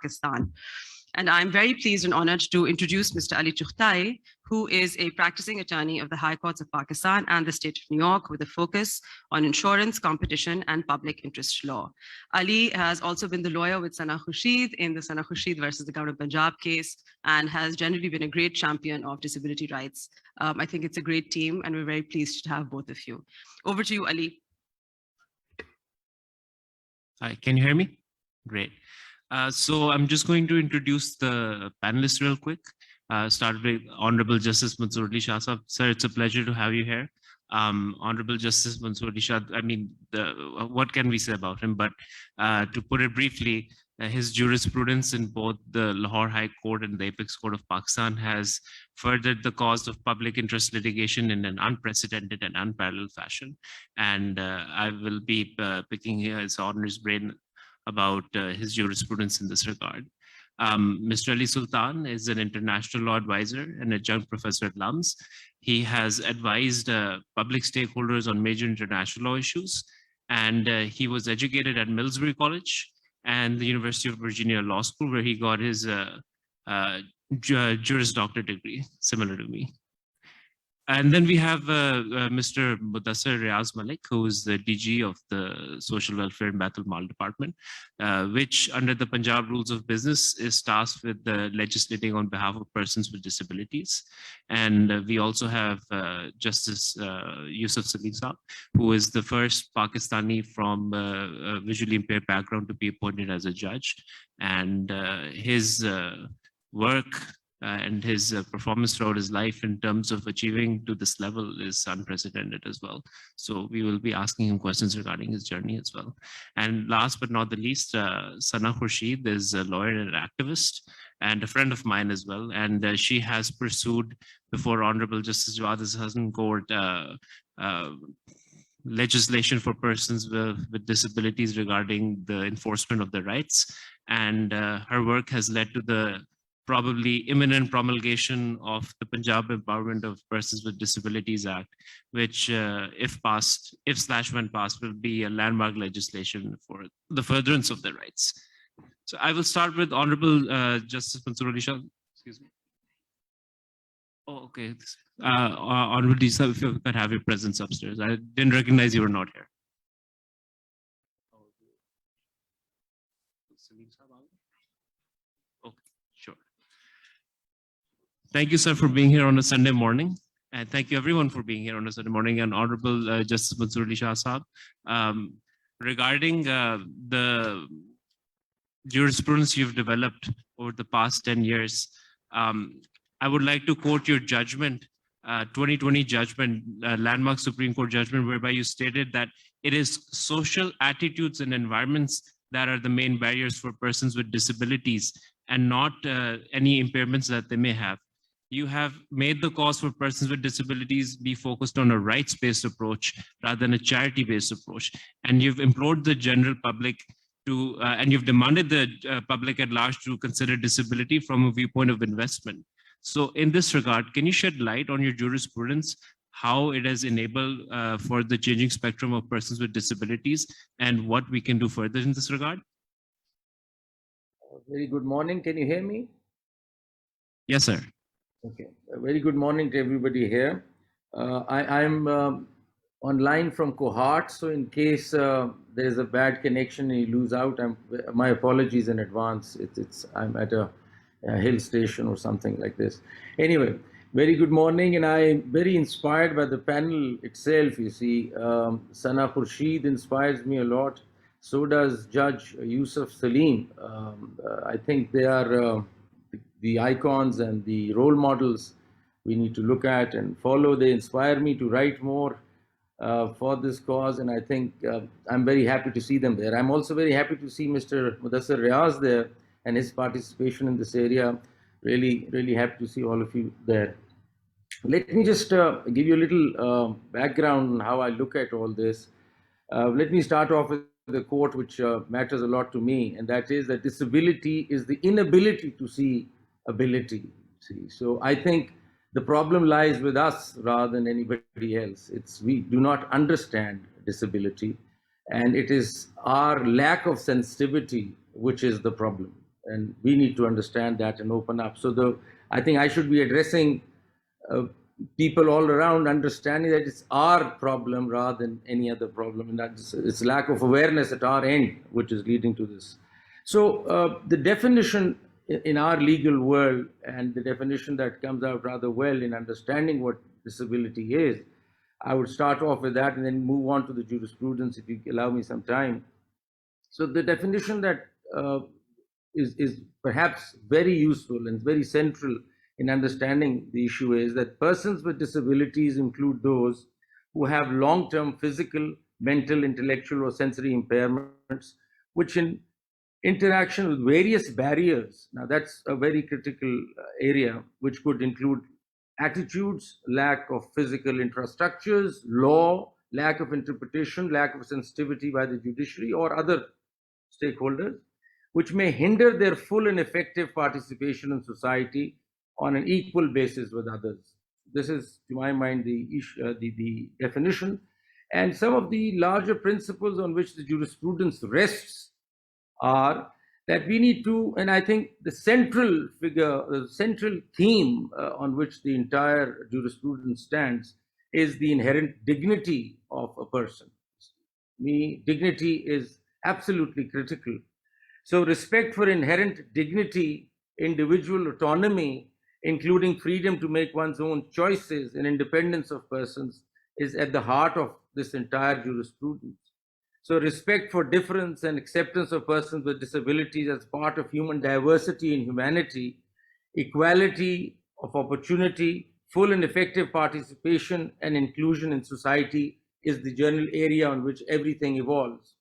Pakistan. And I'm very pleased and honored to introduce Mr.Ali Chughtai, who is a practicing attorney of the High Courts of Pakistan and the State of New York with a focus on insurance, competition, and public interest law. Ali has also been the lawyer with Sana Khurshid in the Sana Khurshid versus the Government of Punjab case and has generally been a great champion of disability rights. I think it's a great team and we're very pleased to have both of you. Over to you, Ali. Hi, can you hear me? Great. So I'm just going to introduce the panelists real quick. Start with Honorable Justice Mr.Ali Shah. Sir, it's a pleasure to have you here. Honorable Justice Mr.Ali Shah, I mean, what can we say about him? But to put it briefly, his jurisprudence in both the Lahore High Court and the Apex Court of Pakistan has furthered the cause of public interest litigation in an unprecedented and unparalleled fashion. And I will be picking his honor's brain about his jurisprudence in this regard. Mr.Ali Sultan is an international law advisor and adjunct professor at LUMS. He has advised public stakeholders on major international law issues, and he was educated at Millsbury College and the University of Virginia Law School, where he got his Juris Doctor degree, similar to me. And then we have Mr. Mudassar Riaz Malik, who is the DG of the Social Welfare and Baitul Mal Department, which under the Punjab Rules of Business is tasked with legislating on behalf of persons with disabilities. And we also have Justice Yousaf Saleem, who is the first Pakistani from a visually impaired background to be appointed as a judge. And his work and his performance throughout his life in terms of achieving to this level is unprecedented as well. So we will be asking him questions regarding his journey as well. And last but not the least, Sana Khurshid is a lawyer and an activist and a friend of mine as well. And she has pursued before Honorable Justice Jawad Hassan Court legislation for persons with disabilities regarding the enforcement of their rights. And her work has led to the probably imminent promulgation of the Punjab Empowerment of Persons with Disabilities Act, which if when passed, will be a landmark legislation for the furtherance of their rights. So I will start with Honorable Justice Mansoor. Excuse me. Oh, okay. Honorable Yousaf, if you could have your presence upstairs. I didn't recognize you were not here. Okay, sure. Thank you, sir, for being here on a Sunday morning. And thank you, everyone, for being here on a Sunday morning. And Honorable Justice Mr.Ali Shah Sahab, regarding the jurisprudence you've developed over the past 10 years, I would like to quote your judgment, 2020 judgment, landmark Supreme Court judgment, whereby you stated that it is social attitudes and environments that are the main barriers for persons with disabilities and not any impairments that they may have. You have made the cause for persons with disabilities be focused on a rights-based approach rather than a charity-based approach. And you've implored the general public to, and you've demanded the public at large to consider disability from a viewpoint of investment. So in this regard, can you shed light on your jurisprudence, how it has enabled for the changing spectrum of persons with disabilities and what we can do further in this regard? Very good morning. Can you hear me? Yes, sir. Okay. A very good morning to everybody here. I'm online from Cohort, so in case there's a bad connection and you lose out, my apologies in advance. I'm at a hill station or something like this. Anyway, very good morning, and I'm very inspired by the panel itself. You see, Sana Khurshid inspires me a lot. So does Judge Yousaf Saleem. I think they are the icons and the role models we need to look at and follow. They inspire me to write more for this cause, and I think I'm very happy to see them there. I'm also very happy to see Mr. Mudassar Riaz there and his participation in this area. Really, really happy to see all of you there. Let me just give you a little background on how I look at all this. Let me start off with the quote which matters a lot to me, and that is that disability is the inability to see ability. See, so I think the problem lies with us rather than anybody else. We do not understand disability, and it is our lack of sensitivity which is the problem. and we need to understand that and open up. So I think I should be addressing people all around, understanding that it's our problem rather than any other problem, and that's it's lack of awareness at our end which is leading to this. So the definition in our legal world, and the definition that comes out rather well in understanding what disability is, I would start off with that and then move on to the jurisprudence if you allow me some time. So the definition that is perhaps very useful and very central in understanding the issue is that persons with disabilities include those who have long-term physical, mental, intellectual, or sensory impairments, which in interaction with various barriers. Now that's a very critical area, which could include attitudes, lack of physical infrastructures, law, lack of interpretation, lack of sensitivity by the judiciary or other stakeholders, which may hinder their full and effective participation in society on an equal basis with others. This is, to my mind, the definition. And some of the larger principles on which the jurisprudence rests are that we need to, and I think the central figure, the central theme on which the entire jurisprudence stands is the inherent dignity of a person. Dignity is absolutely critical. So respect for inherent dignity, individual autonomy, including freedom to make one's own choices and independence of persons, is at the heart of this entire jurisprudence. So respect for difference and acceptance of persons with disabilities as part of human diversity and humanity, equality of opportunity, full and effective participation and inclusion in society is the general area on which everything evolves.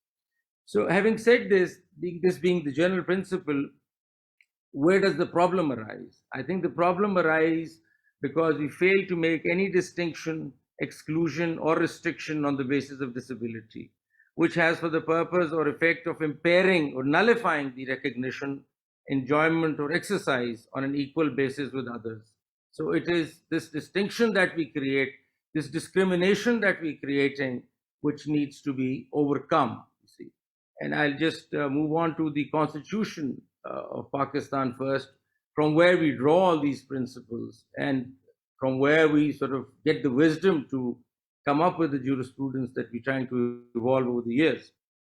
So having said this, this being the general principle, where does the problem arise? I think the problem arises because we fail to make any distinction, exclusion, or restriction on the basis of disability, which has for the purpose or effect of impairing or nullifying the recognition, enjoyment, or exercise on an equal basis with others. So it is this distinction that we create, this discrimination that we're creating, which needs to be overcome, you see. And I'll just move on to the Constitution of Pakistan first, from where we draw all these principles and from where we sort of get the wisdom to come up with the jurisprudence that we're trying to evolve over the years.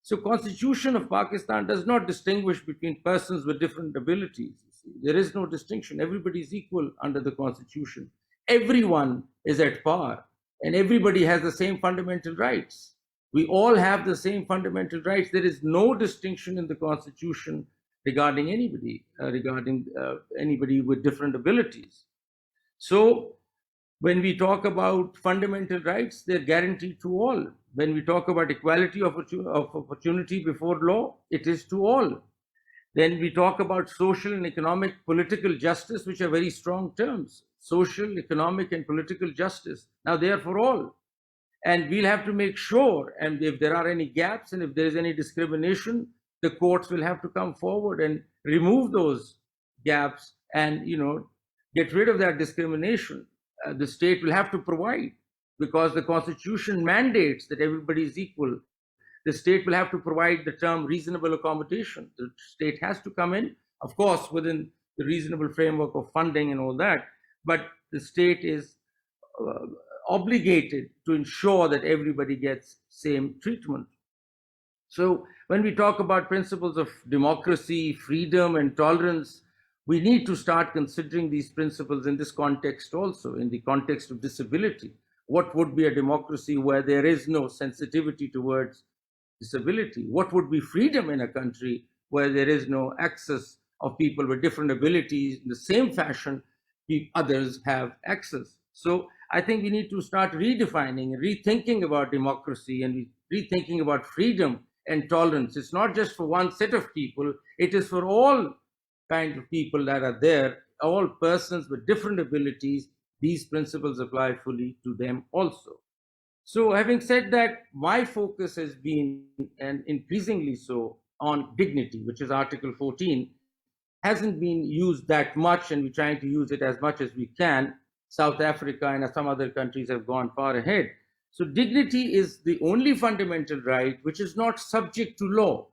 So Constitution of Pakistan does not distinguish between persons with different abilities. There is no distinction. Everybody is equal under the Constitution. Everyone is at par and everybody has the same fundamental rights. We all have the same fundamental rights. There is no distinction in the Constitution regarding anybody, anybody with different abilities. So when we talk about fundamental rights, they're guaranteed to all. When we talk about equality of opportunity before law, it is to all. Then we talk about social and economic political justice, which are very strong terms. Social, economic, and political justice. Now they are for all. And we'll have to make sure, and if there are any gaps and if there is any discrimination, the courts will have to come forward and remove those gaps and, get rid of that discrimination. The state will have to provide, because the Constitution mandates that everybody is equal. The state will have to provide the term reasonable accommodation. The state has to come in, of course, within the reasonable framework of funding and all that, but the state is obligated to ensure that everybody gets same treatment. So when we talk about principles of democracy, freedom, and tolerance, we need to start considering these principles in this context also, in the context of disability. What would be a democracy where there is no sensitivity towards disability? What would be freedom in a country where there is no access of people with different abilities in the same fashion others have access? So I think we need to start redefining and rethinking about democracy and rethinking about freedom and tolerance. It's not just for one set of people, it is for all kinds of people that are there, all persons with different abilities. These principles apply fully to them also. So having said that, my focus has been, and increasingly so, on dignity, which is Article 14. Hasn't been used that much, and we're trying to use it as much as we can. South Africa and some other countries have gone far ahead. So dignity is the only fundamental right which is not subject to law.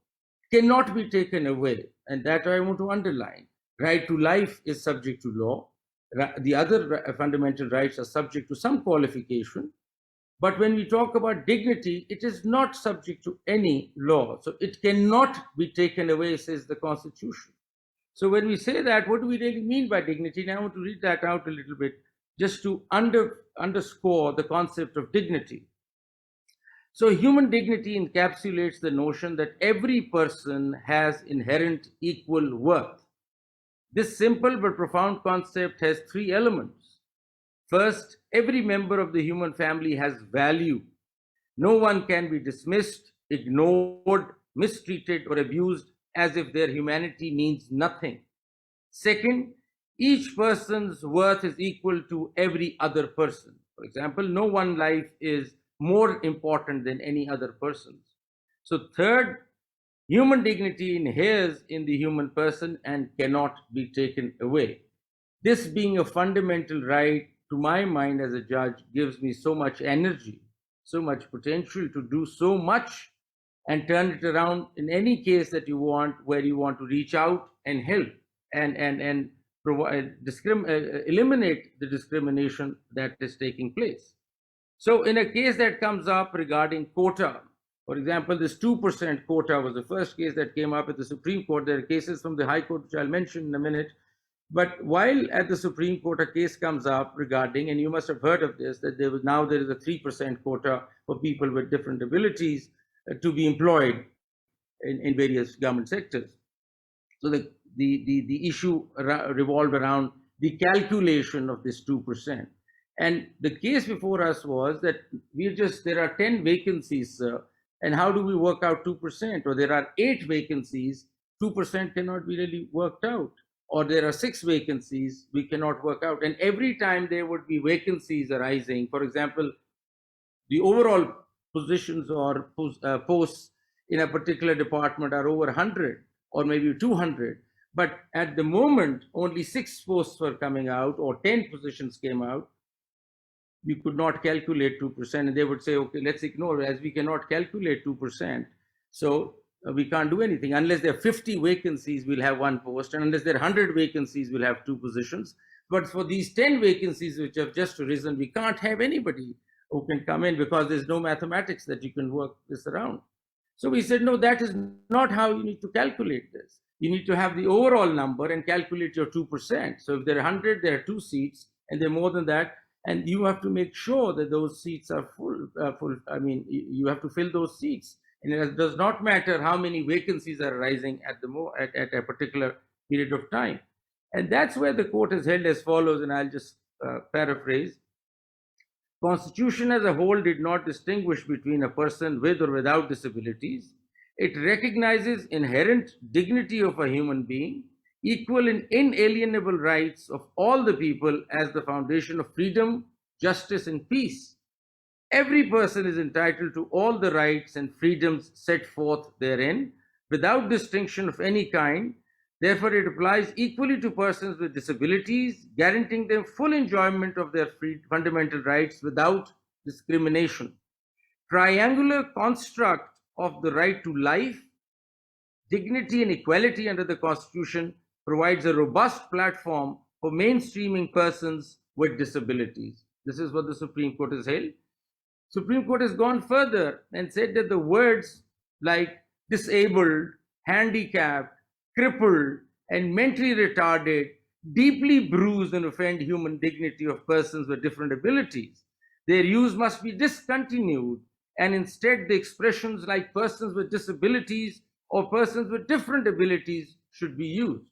cannot be taken away. And that I want to underline. Right to life is subject to law. The other fundamental rights are subject to some qualification. But when we talk about dignity, it is not subject to any law. So it cannot be taken away, says the Constitution. So when we say that, what do we really mean by dignity? And I want to read that out a little bit just to underscore the concept of dignity. So human dignity encapsulates the notion that every person has inherent equal worth. This simple but profound concept has three elements. First, every member of the human family has value. No one can be dismissed, ignored, mistreated, or abused as if their humanity means nothing. Second, each person's worth is equal to every other person. For example, no one life is more important than any other person's. So third, human dignity inheres in the human person and cannot be taken away. This being a fundamental right, to my mind as a judge, gives me so much energy, so much potential to do so much and turn it around in any case that you want, where you want to reach out and help and provide, eliminate the discrimination that is taking place. So in a case that comes up regarding quota, for example, this 2% quota was the first case that came up at the Supreme Court. There are cases from the High Court, which I'll mention in a minute. But while at the Supreme Court, a case comes up regarding, and you must have heard of this, that there is a 3% quota for people with different abilities to be employed in various government sectors. So the issue revolved around the calculation of this 2%. And the case before us was that there are 10 vacancies, sir, and how do we work out 2%? Or there are 8 vacancies, 2% cannot be really worked out. Or there are 6 vacancies, we cannot work out. And every time there would be vacancies arising, for example, the overall positions or posts in a particular department are over 100 or maybe 200. But at the moment, only 6 posts were coming out or 10 positions came out. You could not calculate 2%. And they would say, okay, let's ignore, as we cannot calculate 2%. So we can't do anything. Unless there are 50 vacancies, we'll have 1 post. And unless there are 100 vacancies, we'll have 2 positions. But for these 10 vacancies which have just arisen, we can't have anybody who can come in because there's no mathematics that you can work this around. So we said, no, that is not how you need to calculate this. You need to have the overall number and calculate your 2%. So if there are 100, there are 2 seats, and there are more than that. And you have to make sure that those seats are full. I mean, you have to fill those seats. And it does not matter how many vacancies are arising at a particular period of time. And that's where the court has held as follows, and I'll just paraphrase. Constitution as a whole did not distinguish between a person with or without disabilities. It recognizes inherent dignity of a human being, equal and inalienable rights of all the people as the foundation of freedom, justice, and peace. Every person is entitled to all the rights and freedoms set forth therein, without distinction of any kind. Therefore, it applies equally to persons with disabilities, guaranteeing them full enjoyment of their fundamental rights without discrimination. Triangular construct of the right to life, dignity, and equality under the Constitution provides a robust platform for mainstreaming persons with disabilities. This is what the Supreme Court has held. Supreme Court has gone further and said that the words like disabled, handicapped, crippled, and mentally retarded deeply bruise and offend human dignity of persons with different abilities. Their use must be discontinued, and instead the expressions like persons with disabilities or persons with different abilities should be used.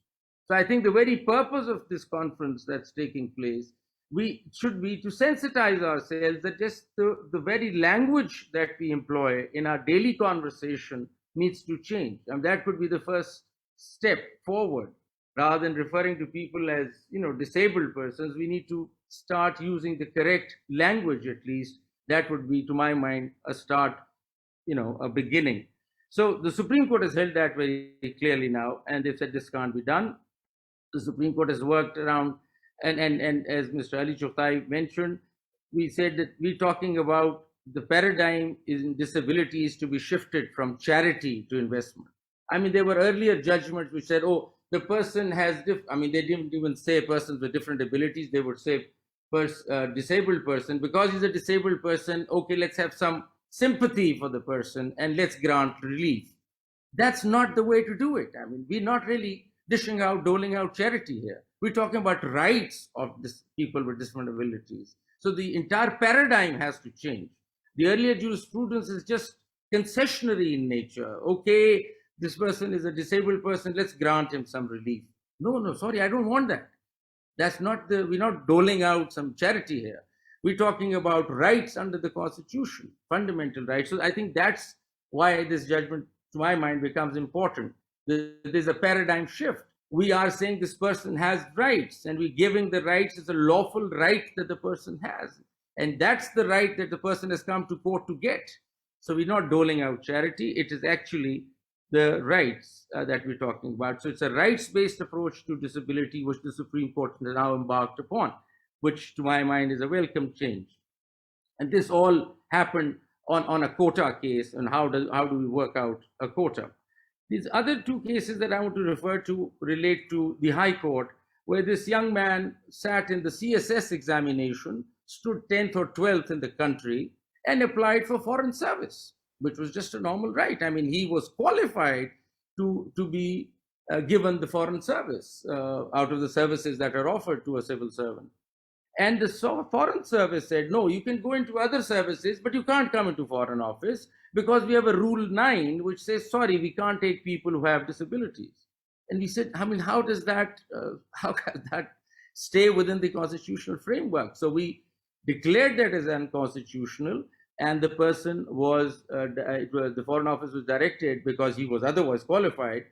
So I think the very purpose of this conference that's taking place, we should be to sensitize ourselves that just the very language that we employ in our daily conversation needs to change. And that could be the first step forward. Rather than referring to people as, disabled persons, we need to start using the correct language at least. That would be, to my mind, a start, a beginning. So the Supreme Court has held that very clearly now, and they've said this can't be done. The Supreme Court has worked around, and as Mr.Ali Chughtai mentioned, we said that we're talking about the paradigm in disabilities to be shifted from charity to investment. I mean, there were earlier judgments which said, oh, the person has, I mean, they didn't even say persons with different abilities. They would say disabled person. Because he's a disabled person, okay, let's have some sympathy for the person and let's grant relief. That's not the way to do it. I mean, we're not really dishing out, doling out charity here. We're talking about rights of people with different abilities. So the entire paradigm has to change. The earlier jurisprudence is just concessionary in nature. Okay, this person is a disabled person, let's grant him some relief. No, sorry, I don't want that. That's not we're not doling out some charity here. We're talking about rights under the Constitution, fundamental rights. So I think that's why this judgment, to my mind, becomes important. There's a paradigm shift. We are saying this person has rights, and we're giving the rights as a lawful right that the person has. And that's the right that the person has come to court to get. So we're not doling out charity. It is actually the rights that we're talking about. So it's a rights-based approach to disability, which the Supreme Court has now embarked upon, which to my mind is a welcome change. And this all happened on a quota case, and how do we work out a quota. These other two cases that I want to refer to relate to the High Court, where this young man sat in the CSS examination, stood 10th or 12th in the country, and applied for foreign service, which was just a normal right. I mean, he was qualified to be given the foreign service out of the services that are offered to a civil servant. And the foreign service said, no, you can go into other services, but you can't come into foreign office because we have a Rule 9, which says, sorry, we can't take people who have disabilities. And we said, I mean, how does that, how can that stay within the constitutional framework? So we declared that as unconstitutional, and the person was, the Foreign Office was directed, because he was otherwise qualified,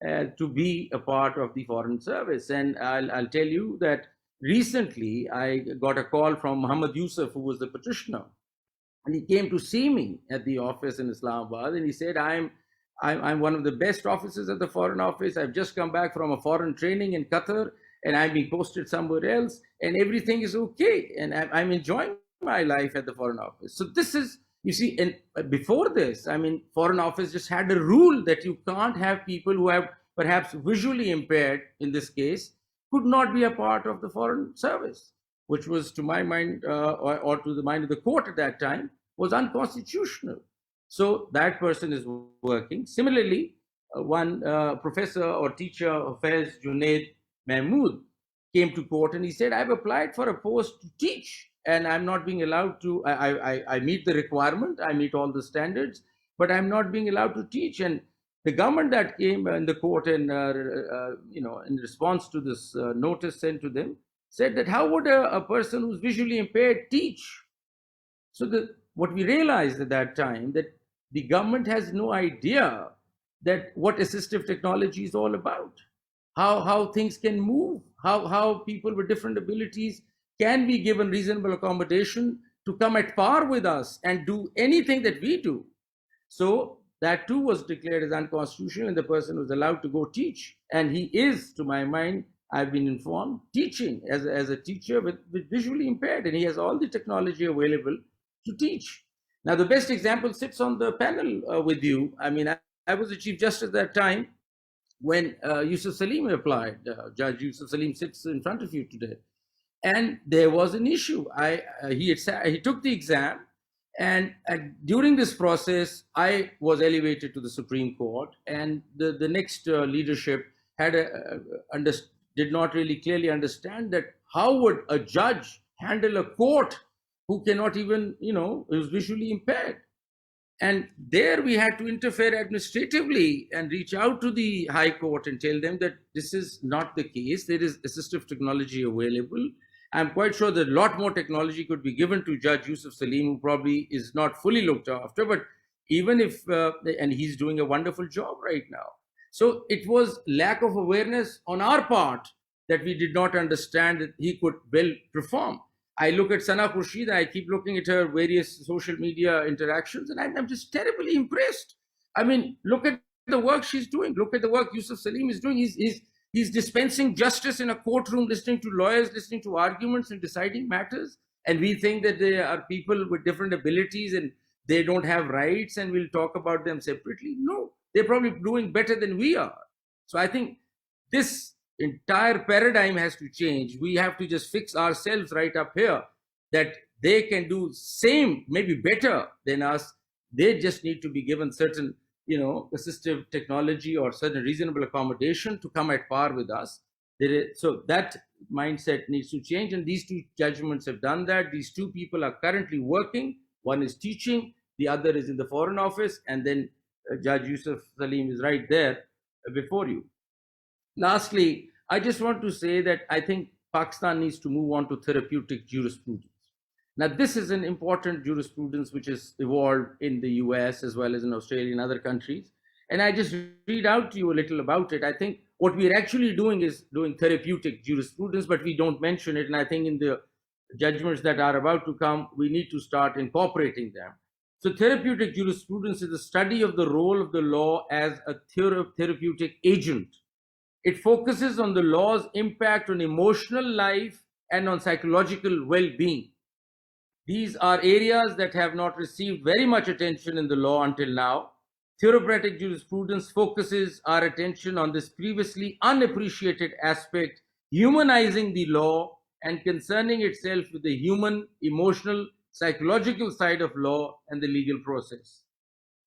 to be a part of the foreign service. And I'll tell you that recently I got a call from Muhammad Yousaf, who was the petitioner, and he came to see me at the office in Islamabad, and he said, I'm one of the best officers at the Foreign Office. I've just come back from a foreign training in Qatar, and I'm being posted somewhere else, and everything is okay, and I'm enjoying my life at the Foreign Office. So this is, you see, and before this, I mean, Foreign Office just had a rule that you can't have people who have perhaps visually impaired, in this case, could not be a part of the foreign service, which was, to my mind, or to the mind of the court at that time, was unconstitutional. So that person is working. Similarly, one professor or teacher of Faiz Junaid Mahmood came to court, and he said, I've applied for a post to teach, and I'm not being allowed to, I meet the requirement, I meet all the standards, but I'm not being allowed to teach. And the government that came in the court and, in response to this notice sent to them, said that how would a person who's visually impaired teach? So what we realized at that time, that the government has no idea that what assistive technology is all about, how things can move, how people with different abilities can be given reasonable accommodation to come at par with us and do anything that we do. So that too was declared as unconstitutional, and the person was allowed to go teach. And he is, to my mind, I've been informed, teaching as a teacher with visually impaired, and he has all the technology available to teach. Now, the best example sits on the panel with you. I mean, I was the Chief Justice at that time when Yousaf Saleem applied. Judge Yousaf Saleem sits in front of you today. And there was an issue. He took the exam, and during this process, I was elevated to the Supreme Court, and the next leadership did not really clearly understand that how would a judge handle a court who cannot even, is visually impaired. And there we had to interfere administratively and reach out to the High Court and tell them that this is not the case. There is assistive technology available. I'm quite sure that a lot more technology could be given to Judge Yousaf Saleem, who probably is not fully looked after, but even if, and he's doing a wonderful job right now. So it was lack of awareness on our part that we did not understand that he could well perform. I look at Sana Khurshid, I keep looking at her various social media interactions, and I'm just terribly impressed. I mean, look at the work she's doing. Look at the work Yousaf Saleem is doing. He's dispensing justice in a courtroom, listening to lawyers, listening to arguments and deciding matters. And we think that there are people with different abilities and they don't have rights and we'll talk about them separately. No, they're probably doing better than we are. So I think this entire paradigm has to change. We have to just fix ourselves right up here that they can do same, maybe better than us. They just need to be given certain, assistive technology or certain reasonable accommodation to come at par with us. So that mindset needs to change. And these two judgments have done that. These two people are currently working. One is teaching, the other is in the Foreign Office, and then Judge Yousaf Saleem is right there before you. Lastly, I just want to say that I think Pakistan needs to move on to therapeutic jurisprudence. Now, this is an important jurisprudence which has evolved in the US as well as in Australia and other countries. And I just read out to you a little about it. I think what we're actually doing is doing therapeutic jurisprudence, but we don't mention it. And I think in the judgments that are about to come, we need to start incorporating them. So therapeutic jurisprudence is the study of the role of the law as a therapeutic agent. It focuses on the law's impact on emotional life and on psychological well-being. These are areas that have not received very much attention in the law until now. Therapeutic jurisprudence focuses our attention on this previously unappreciated aspect, humanizing the law and concerning itself with the human, emotional, psychological side of law and the legal process.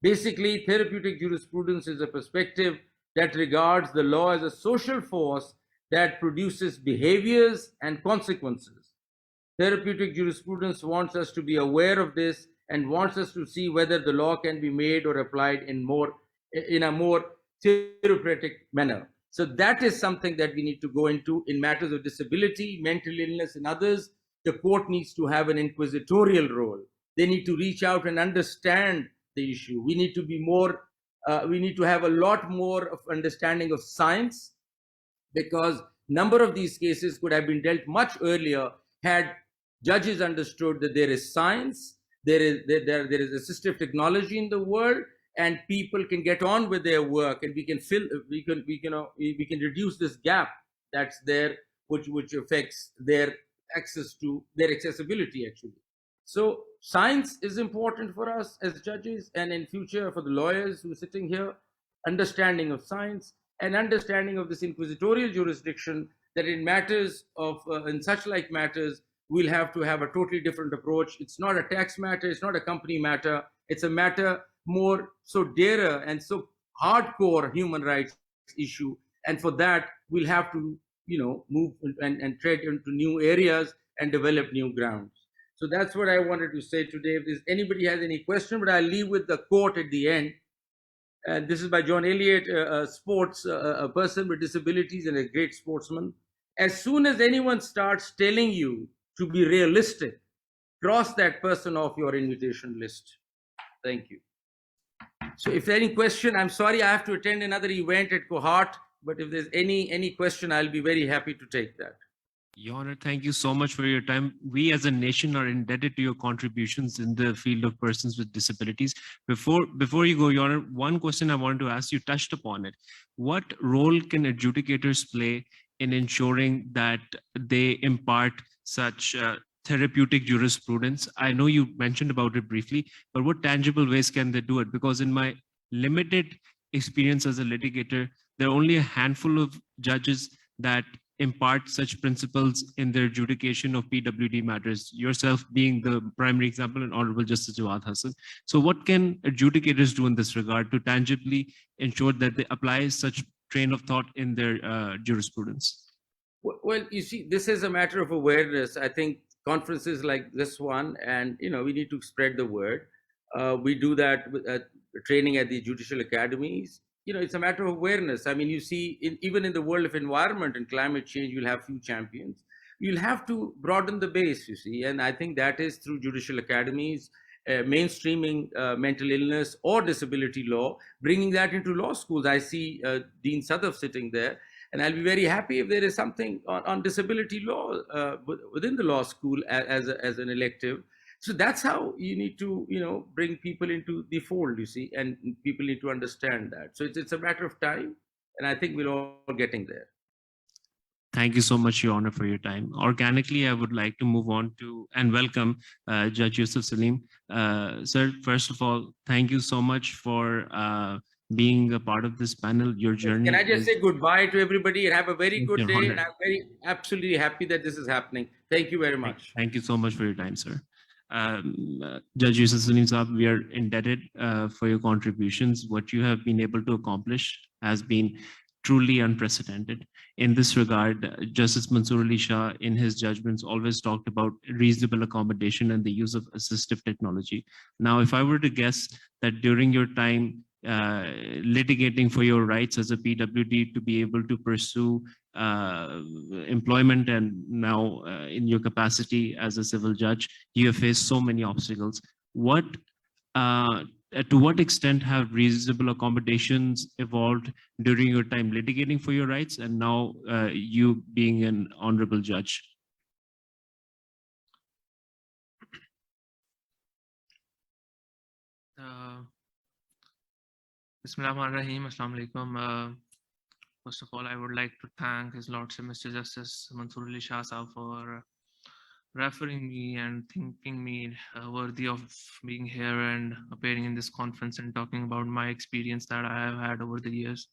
Basically, therapeutic jurisprudence is a perspective that regards the law as a social force that produces behaviors and consequences. Therapeutic jurisprudence wants us to be aware of this and wants us to see whether the law can be made or applied in a more therapeutic manner. So that is something that we need to go into in matters of disability, mental illness, and others. The court needs to have an inquisitorial role. They need to reach out and understand the issue. We need to be more, we need to have a lot more of understanding of science, because number of these cases could have been dealt much earlier had judges understood that there is science, there is assistive technology in the world, and people can get on with their work, and we can reduce this gap that's there, which affects their accessibility actually. So science is important for us as judges, and in future for the lawyers who are sitting here, understanding of science and understanding of this inquisitorial jurisdiction, that in matters of in such like matters we'll have to have a totally different approach. It's not a tax matter, it's not a company matter, it's a matter more so dearer and so hardcore human rights issue, and for that we'll have to move and tread into new areas and develop new grounds. So that's what I wanted to say today. If anybody has any question, but I'll leave with the quote at the end. And this is by John Elliott, a person with disabilities and a great sportsman. As soon as anyone starts telling you to be realistic, cross that person off your invitation list. Thank you. So if there's any question, I'm sorry I have to attend another event at Cohort, but if there's any question, I'll be very happy to take that. Your Honor, thank you so much for your time. We as a nation are indebted to your contributions in the field of persons with disabilities. Before you go, Your Honor, one question I wanted to ask, you touched upon it. What role can adjudicators play in ensuring that they impart such therapeutic jurisprudence? I know you mentioned about it briefly, but what tangible ways can they do it? Because in my limited experience as a litigator, there are only a handful of judges that impart such principles in their adjudication of PWD matters, yourself being the primary example and Honorable Justice Jawad Hassan. So what can adjudicators do in this regard to tangibly ensure that they apply such train of thought in their jurisprudence? Well, you see, this is a matter of awareness. I think conferences like this one, and we need to spread the word. We do that with training at the judicial academies. It's a matter of awareness. I mean, you see, even in the world of environment and climate change, you'll have few champions. You'll have to broaden the base, you see, and I think that is through judicial academies, mainstreaming mental illness or disability law, bringing that into law schools. I see Dean Sadaf sitting there, and I'll be very happy if there is something on disability law within the law school as an elective. So that's how you need to, bring people into the fold, you see, and people need to understand that. So it's a matter of time, and I think we're all getting there. Thank you so much, Your Honor, for your time. Organically, I would like to move on to and welcome Judge Yousaf Saleem. Sir, first of all, thank you so much for being a part of this panel. Your journey. Can I just say goodbye to everybody and have a very good day? Honor. And I'm absolutely happy that this is happening. Thank you very much. Thank you so much for your time, sir. Judge Yousaf Saleem Saab, we are indebted for your contributions. What you have been able to accomplish has been truly unprecedented. In this regard, Justice Mansoor-Ali Shah, in his judgments, always talked about reasonable accommodation and the use of assistive technology. Now, if I were to guess that during your time litigating for your rights as a PWD to be able to pursue employment, and now in your capacity as a civil judge, you have faced so many obstacles. What to what extent have reasonable accommodations evolved during your time litigating for your rights, and now you being an honorable judge? Bismillahirrahmanirrahim. Assalamu alaikum. First of all, I would like to thank His Lordship Mr. Justice Mansoor-Ali Shah Sahab for referring me and thinking me worthy of being here and appearing in this conference and talking about my experience that I have had over the years.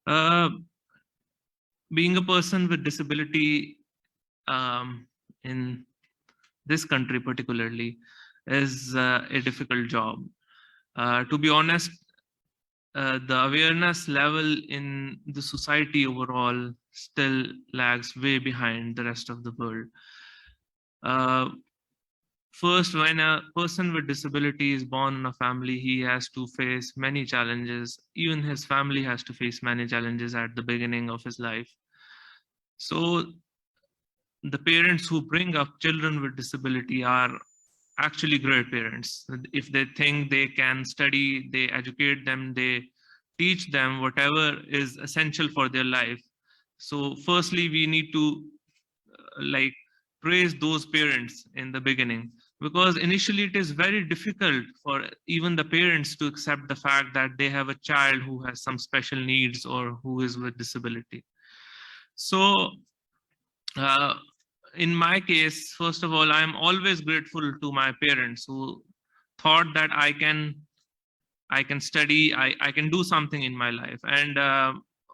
Being a person with disability in this country particularly is a difficult job. To be honest, the awareness level in the society overall still lags way behind the rest of the world. First, when a person with disability is born in a family, he has to face many challenges. Even his family has to face many challenges at the beginning of his life. So the parents who bring up children with disability are actually great parents. If they think they can study, they educate them, they teach them whatever is essential for their life. So firstly, we need to praise those parents in the beginning, because initially it is very difficult for even the parents to accept the fact that they have a child who has some special needs or who is with disability. So in my case, first of all, I'm always grateful to my parents who thought that I can study, I can do something in my life. And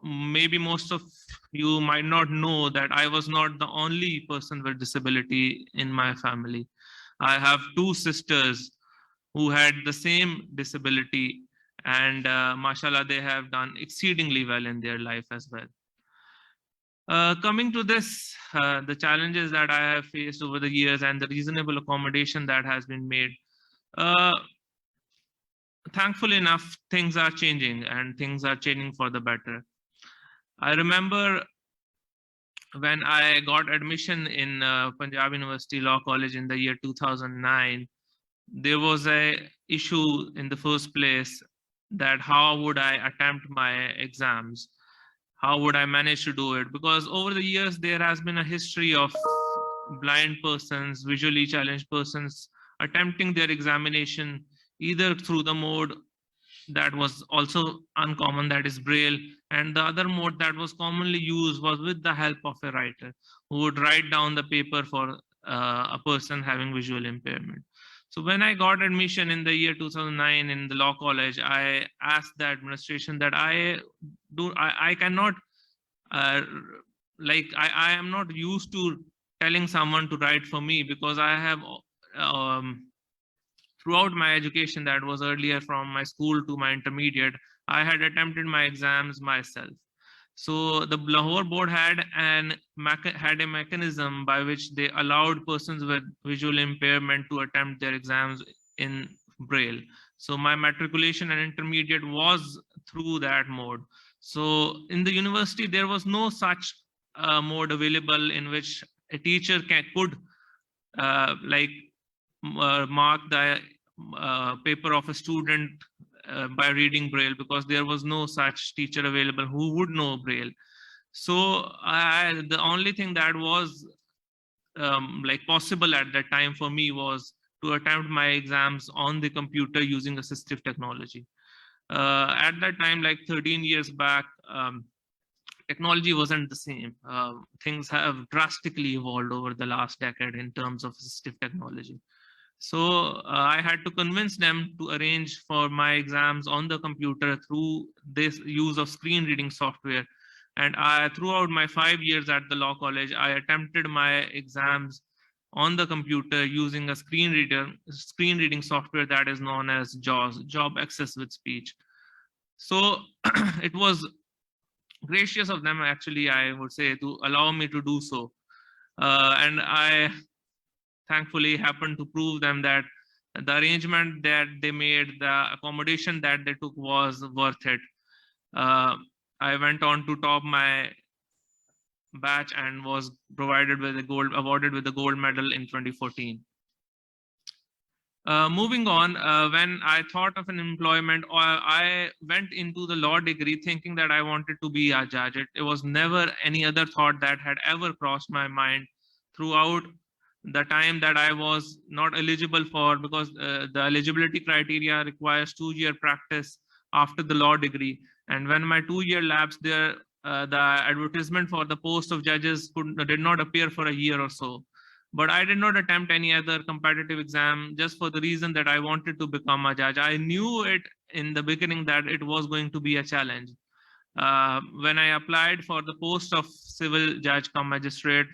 maybe most of you might not know that I was not the only person with disability in my family. I have two sisters who had the same disability, and mashallah, they have done exceedingly well in their life as well. Coming to this, the challenges that I have faced over the years and the reasonable accommodation that has been made, thankfully enough, things are changing, and things are changing for the better. I remember when I got admission in Punjab University Law College in the year 2009, there was a issue in the first place that how would I attempt my exams? How would I manage to do it? Because over the years, there has been a history of blind persons, visually challenged persons attempting their examination either through the mode that was also uncommon, that is Braille, and the other mode that was commonly used was with the help of a writer who would write down the paper for a person having visual impairment. So when I got admission in the year 2009 in the law college, I asked the administration that I cannot, I am not used to telling someone to write for me, because I have throughout my education, that was earlier from my school to my intermediate, I had attempted my exams myself. So the Lahore board had a mechanism by which they allowed persons with visual impairment to attempt their exams in Braille. So my matriculation and intermediate was through that mode. So in the university, there was no such mode available in which a teacher could mark the paper of a student by reading Braille, because there was no such teacher available who would know Braille. So the only thing that was possible at that time for me was to attempt my exams on the computer using assistive technology. At that time, like 13 years back, technology wasn't the same. Things have drastically evolved over the last decade in terms of assistive technology. So I had to convince them to arrange for my exams on the computer through this use of screen reading software. And throughout my 5 years at the law college, I attempted my exams on the computer using a screen reading software that is known as JAWS, Job Access with Speech. So it was gracious of them, actually, I would say, to allow me to do so. And I thankfully happened to prove them that the arrangement that they made, the accommodation that they took was worth it. I went on to top my batch and was awarded with the gold medal in 2014. Moving on, when I thought of an employment, I went into the law degree thinking that I wanted to be a judge. It was never any other thought that had ever crossed my mind throughout the time that I was not eligible for, because the eligibility criteria requires 2-year practice after the law degree. And when my 2-year lapsed there, the advertisement for the post of judges did not appear for a year or so. But I did not attempt any other competitive exam just for the reason that I wanted to become a judge. I knew it in the beginning that it was going to be a challenge. When I applied for the post of civil judge cum magistrate,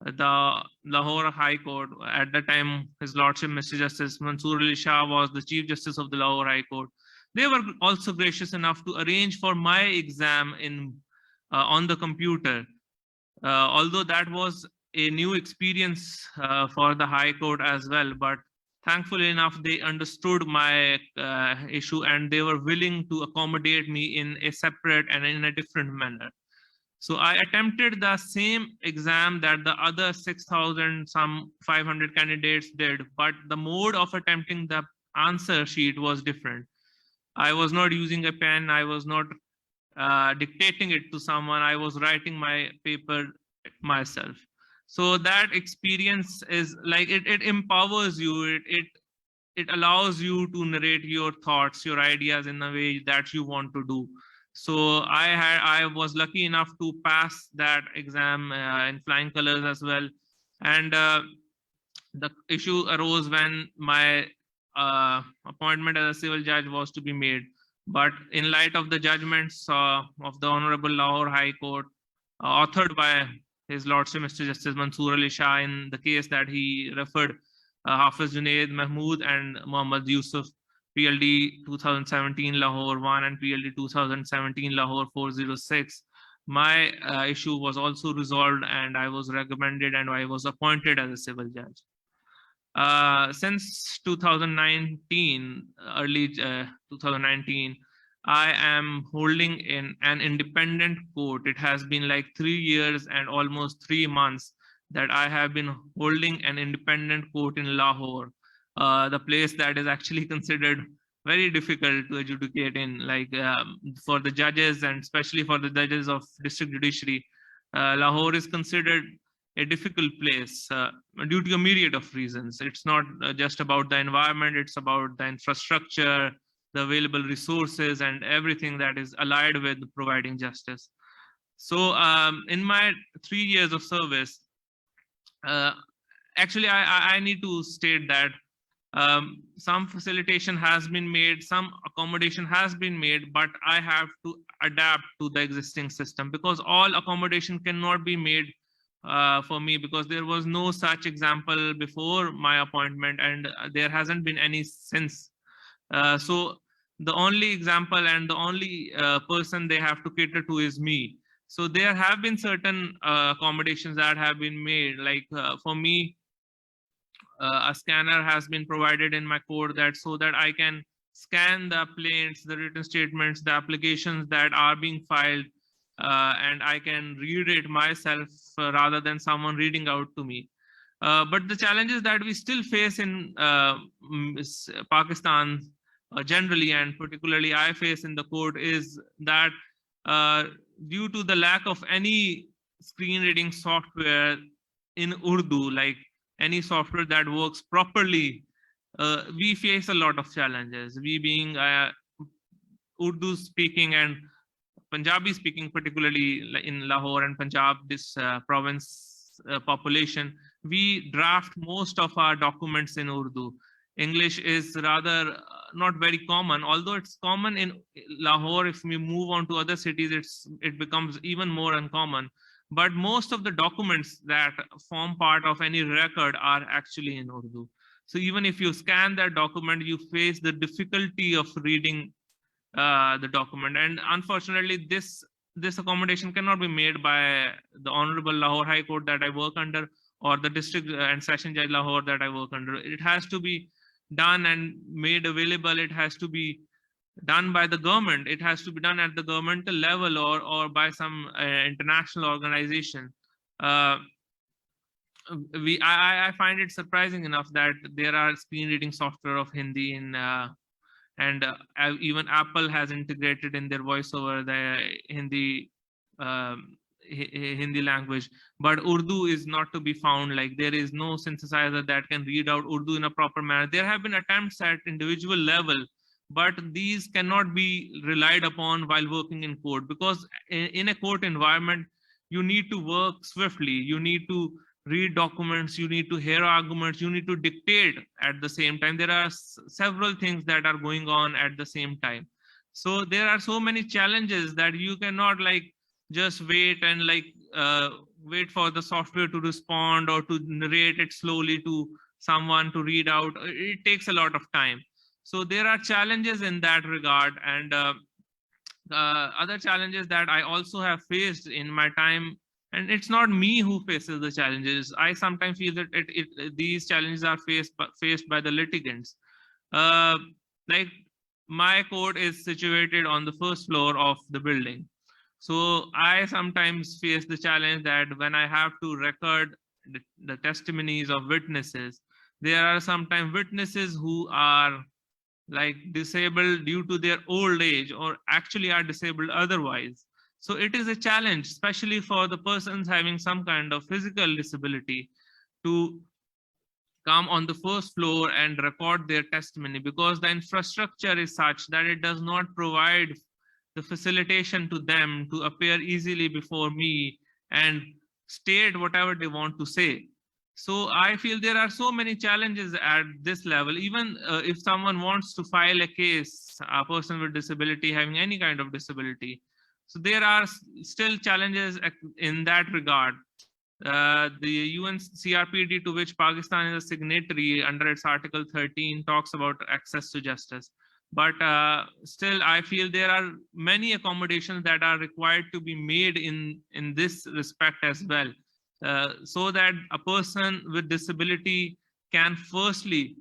the Lahore High Court, at the time, His Lordship Mr. Justice Mansoor Shah was the Chief Justice of the Lahore High Court. They were also gracious enough to arrange for my exam on the computer. Although that was a new experience for the High Court as well, but thankfully enough, they understood my issue and they were willing to accommodate me in a separate and in a different manner. So I attempted the same exam that the other 6,500 candidates did, but the mode of attempting the answer sheet was different. I was not using a pen. I was not dictating it to someone. I was writing my paper myself. So that experience is like, it empowers you. It allows you to narrate your thoughts, your ideas in the way that you want to do. So I was lucky enough to pass that exam in flying colors as well. And the issue arose when my appointment as a civil judge was to be made. But in light of the judgments of the Honorable Lahore High Court, authored by His Lordship Mr. Justice Mansoor Shah in the case that he referred, Hafiz Junaid Mahmood and Muhammad Yousaf, PLD 2017 Lahore 1 and PLD 2017 Lahore 406. My issue was also resolved and I was recommended and I was appointed as a civil judge. Since 2019, early 2019, I am holding an independent court. It has been like 3 years and almost 3 months that I have been holding an independent court in Lahore, the place that is actually considered very difficult to adjudicate in, like for the judges and especially for the judges of district judiciary. Lahore is considered a difficult place due to a myriad of reasons. It's not just about the environment, it's about the infrastructure, the available resources, and everything that is allied with providing justice. So in my 3 years of service, actually, I need to state that some facilitation has been made, some accommodation has been made, but I have to adapt to the existing system because all accommodation cannot be made for me because there was no such example before my appointment and there hasn't been any since. So the only example and the only person they have to cater to is me. So there have been certain accommodations that have been made, like for me, a scanner has been provided in my court that so that I can scan the plaints, the written statements, the applications that are being filed, and I can read it myself rather than someone reading out to me. But the challenges that we still face in Pakistan generally, and particularly I face in the court, is that due to the lack of any screen reading software in Urdu, like any software that works properly, we face a lot of challenges. We being Urdu speaking and Punjabi speaking, particularly in Lahore and Punjab, this province population, we draft most of our documents in Urdu. English is rather not very common, although it's common in Lahore. If we move on to other cities, it becomes even more uncommon. But most of the documents that form part of any record are actually in Urdu. So even if you scan that document, you face the difficulty of reading the document. And unfortunately, this accommodation cannot be made by the Honorable Lahore High Court that I work under, or the District and Session Judge Lahore that I work under. It has to be done and made available. It has to be done by the government. It has to be done at the governmental level, or by some international organization. I find it surprising enough that there are screen reading software of Hindi in and even Apple has integrated in their voiceover the Hindi Hindi language, but Urdu is not to be found. Like, there is no synthesizer that can read out Urdu in a proper manner. There have been attempts at individual level, but these cannot be relied upon while working in court, because in a court environment, you need to work swiftly. You need to read documents, you need to hear arguments, you need to dictate at the same time. There are several things that are going on at the same time. So there are so many challenges that you cannot like just wait and like wait for the software to respond or to narrate it slowly to someone to read out. It takes a lot of time. So there are challenges in that regard, and other challenges that I also have faced in my time. And it's not me who faces the challenges. I sometimes feel that these challenges are faced by the litigants. Like, my court is situated on the first floor of the building. So I sometimes face the challenge that when I have to record the testimonies of witnesses, there are sometimes witnesses who are like disabled due to their old age, or actually are disabled otherwise. So it is a challenge, especially for the persons having some kind of physical disability, to come on the first floor and record their testimony, because the infrastructure is such that it does not provide the facilitation to them to appear easily before me and state whatever they want to say. So I feel there are so many challenges at this level. Even if someone wants to file a case, a person with disability having any kind of disability, so there are still challenges in that regard. The UN CRPD, to which Pakistan is a signatory under its Article 13, talks about access to justice. But still, I feel there are many accommodations that are required to be made in this respect as well, so that a person with disability can firstly,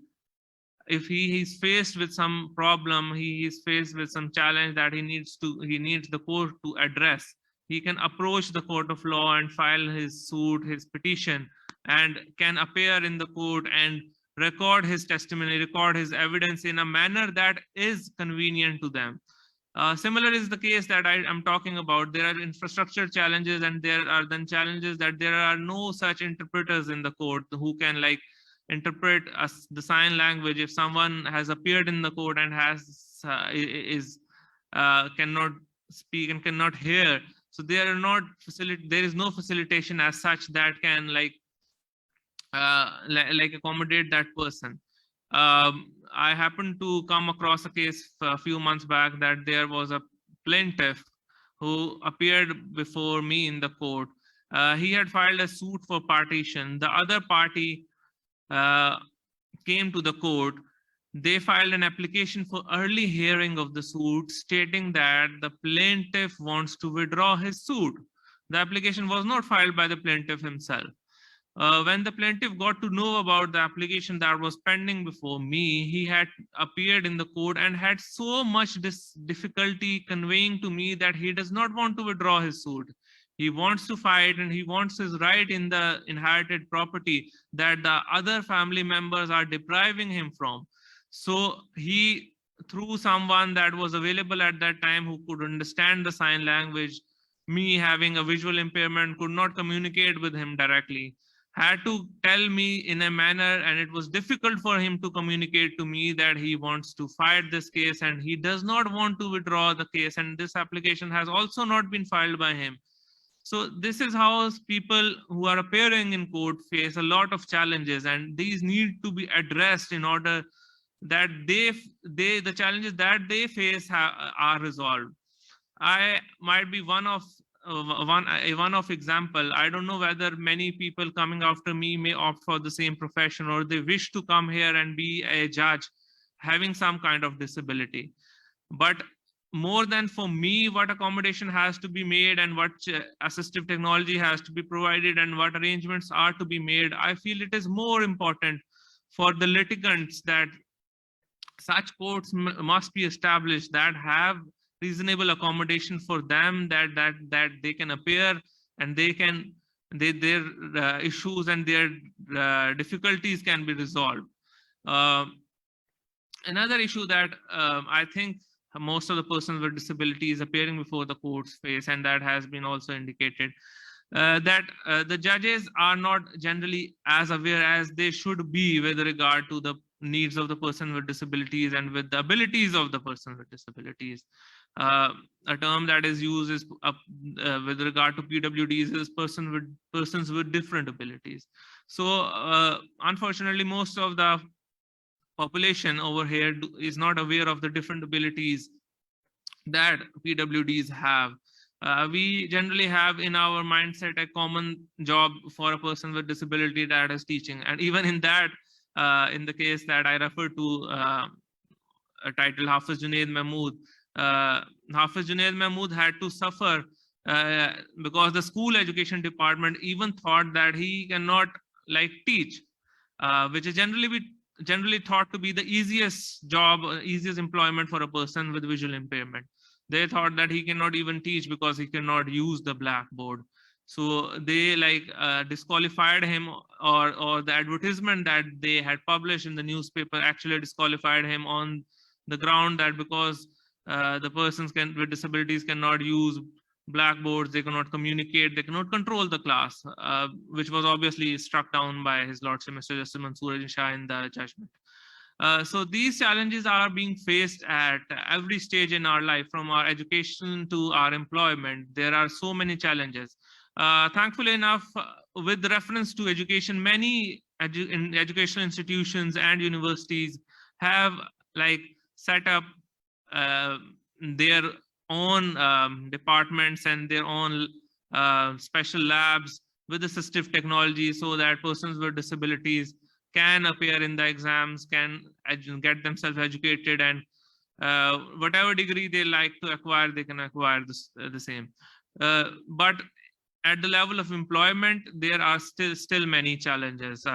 if he is faced with some problem, he is faced with some challenge that he needs the court to address, he can approach the court of law and file his suit, his petition, and can appear in the court and record his testimony, record his evidence in a manner that is convenient to them. Similar is the case that I am talking about. There are infrastructure challenges, and there are then challenges that there are no such interpreters in the court who can like interpret the sign language. If someone has appeared in the court and has cannot speak and cannot hear, so there are not there is no facilitation as such that can like accommodate that person. I happened to come across a case a few months back that there was a plaintiff who appeared before me in the court. He had filed a suit for partition. The other party came to the court. They filed an application for early hearing of the suit, stating that the plaintiff wants to withdraw his suit. The application was not filed by the plaintiff himself. When the plaintiff got to know about the application that was pending before me, he had appeared in the court and had so much difficulty conveying to me that he does not want to withdraw his suit. He wants to fight, and he wants his right in the inherited property that the other family members are depriving him from. So he, through someone that was available at that time who could understand the sign language, me having a visual impairment, could not communicate with him directly, had to tell me in a manner, and it was difficult for him to communicate to me that he wants to fight this case and he does not want to withdraw the case, and this application has also not been filed by him. So this is how people who are appearing in court face a lot of challenges, and these need to be addressed in order that the challenges that they face are resolved. I might be one of example. I don't know whether many people coming after me may opt for the same profession, or they wish to come here and be a judge having some kind of disability. But more than for me, what accommodation has to be made and what assistive technology has to be provided and what arrangements are to be made, I feel it is more important for the litigants that such courts must be established that have reasonable accommodation for them, that they can appear and their issues and their difficulties can be resolved. Another issue that I think most of the persons with disabilities appearing before the courts face, and that has been also indicated, that the judges are not generally as aware as they should be with regard to the needs of the person with disabilities and with the abilities of the person with disabilities. A term that is used is with regard to PWDs is persons with different abilities. So unfortunately, most of the population over here is not aware of the different abilities that PWDs have. We generally have in our mindset a common job for a person with disability, that is teaching. And even in that, in the case that I refer to, a title Hafiz Junaid Mahmood, Hafiz Junaid Mahmood had to suffer because the school education department even thought that he cannot teach, which is generally thought to be the easiest job, easiest employment for a person with visual impairment. They thought that he cannot even teach because he cannot use the blackboard. So they disqualified him, or the advertisement that they had published in the newspaper actually disqualified him on the ground that because the persons with disabilities cannot use blackboards, they cannot communicate, they cannot control the class, which was obviously struck down by His Lordship Mr. Justice Mansoor Shah in the judgment. So these challenges are being faced at every stage in our life, from our education to our employment. There are so many challenges. Thankfully enough, with reference to education, many educational institutions and universities have set up their own departments and their own special labs with assistive technology, so that persons with disabilities can appear in the exams, can get themselves educated, and whatever degree they like to acquire, they can acquire the same. But at the level of employment, there are still many challenges.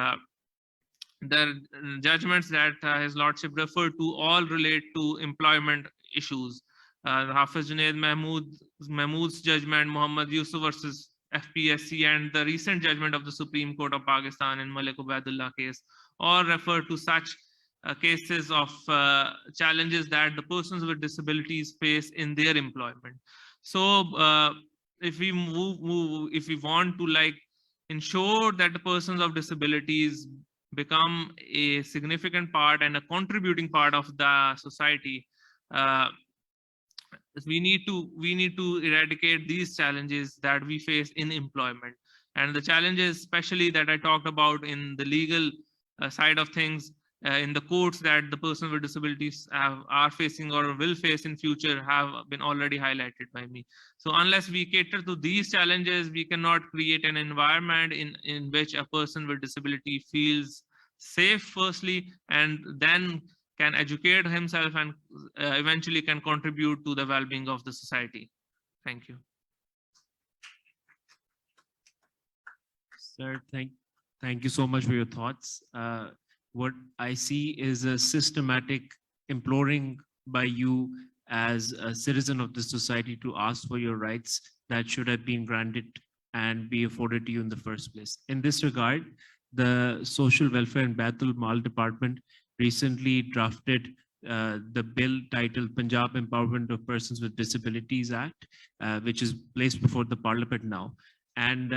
The judgments that His Lordship referred to all relate to employment issues. Hafiz Junaid Mahmood's judgment, Muhammad Yousaf versus FPSC, and the recent judgment of the Supreme Court of Pakistan in Malik Ubaidullah case all refer to such cases of challenges that the persons with disabilities face in their employment. So if we want to ensure that the persons of disabilities become a significant part and a contributing part of the society, we need to eradicate these challenges that we face in employment. And the challenges especially that I talked about in the legal side of things, in the courts, that the persons with disabilities are facing or will face in future, have been already highlighted by me. So unless we cater to these challenges, we cannot create an environment in which a person with disability feels safe firstly, and then can educate himself and eventually can contribute to the well-being of the society. Thank you. Sir, thank you so much for your thoughts. What I see is a systematic imploring by you as a citizen of the society to ask for your rights that should have been granted and be afforded to you in the first place. In this regard, the Social Welfare and Baitul Mal Department recently drafted the bill titled Punjab Empowerment of Persons with Disabilities Act, which is placed before the Parliament now. And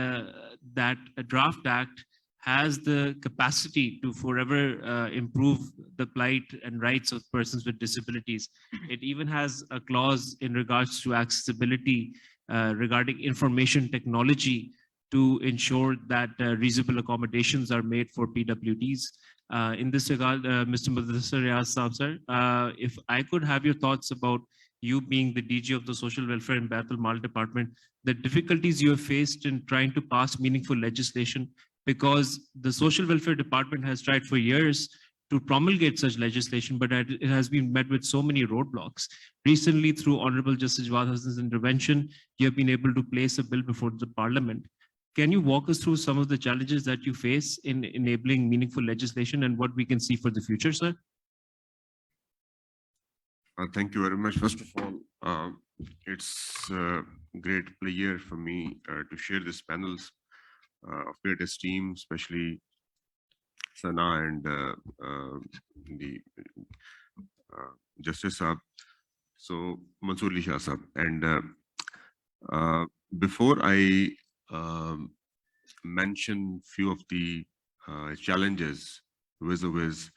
that draft act has the capacity to forever improve the plight and rights of persons with disabilities. It even has a clause in regards to accessibility regarding information technology to ensure that reasonable accommodations are made for PWDs. In this regard, Mr. Mudassar, Riaz, sir, if I could have your thoughts about you being the DG of the Social Welfare and Baitul Mal Department, the difficulties you have faced in trying to pass meaningful legislation, because the Social Welfare Department has tried for years to promulgate such legislation, but it has been met with so many roadblocks. Recently, through Honorable Justice Jawad Hassan's intervention, you have been able to place a bill before the Parliament. Can you walk us through some of the challenges that you face in enabling meaningful legislation and what we can see for the future, sir? Thank you very much. First of all, it's a great pleasure for me to share this panels of great esteem, especially Sana and the Justice Saab, so Mansoor Shah Saab. And before I mention few of the challenges vis-a-vis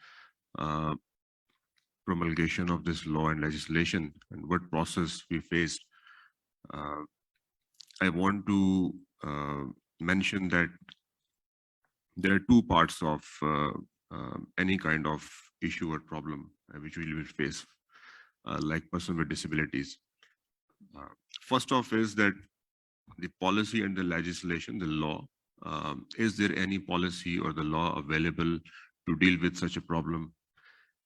promulgation of this law and legislation and what process we faced, I want to mention that there are two parts of any kind of issue or problem which we will face, like person with disabilities. First off is that the policy and the legislation, the law, is there any policy or the law available to deal with such a problem?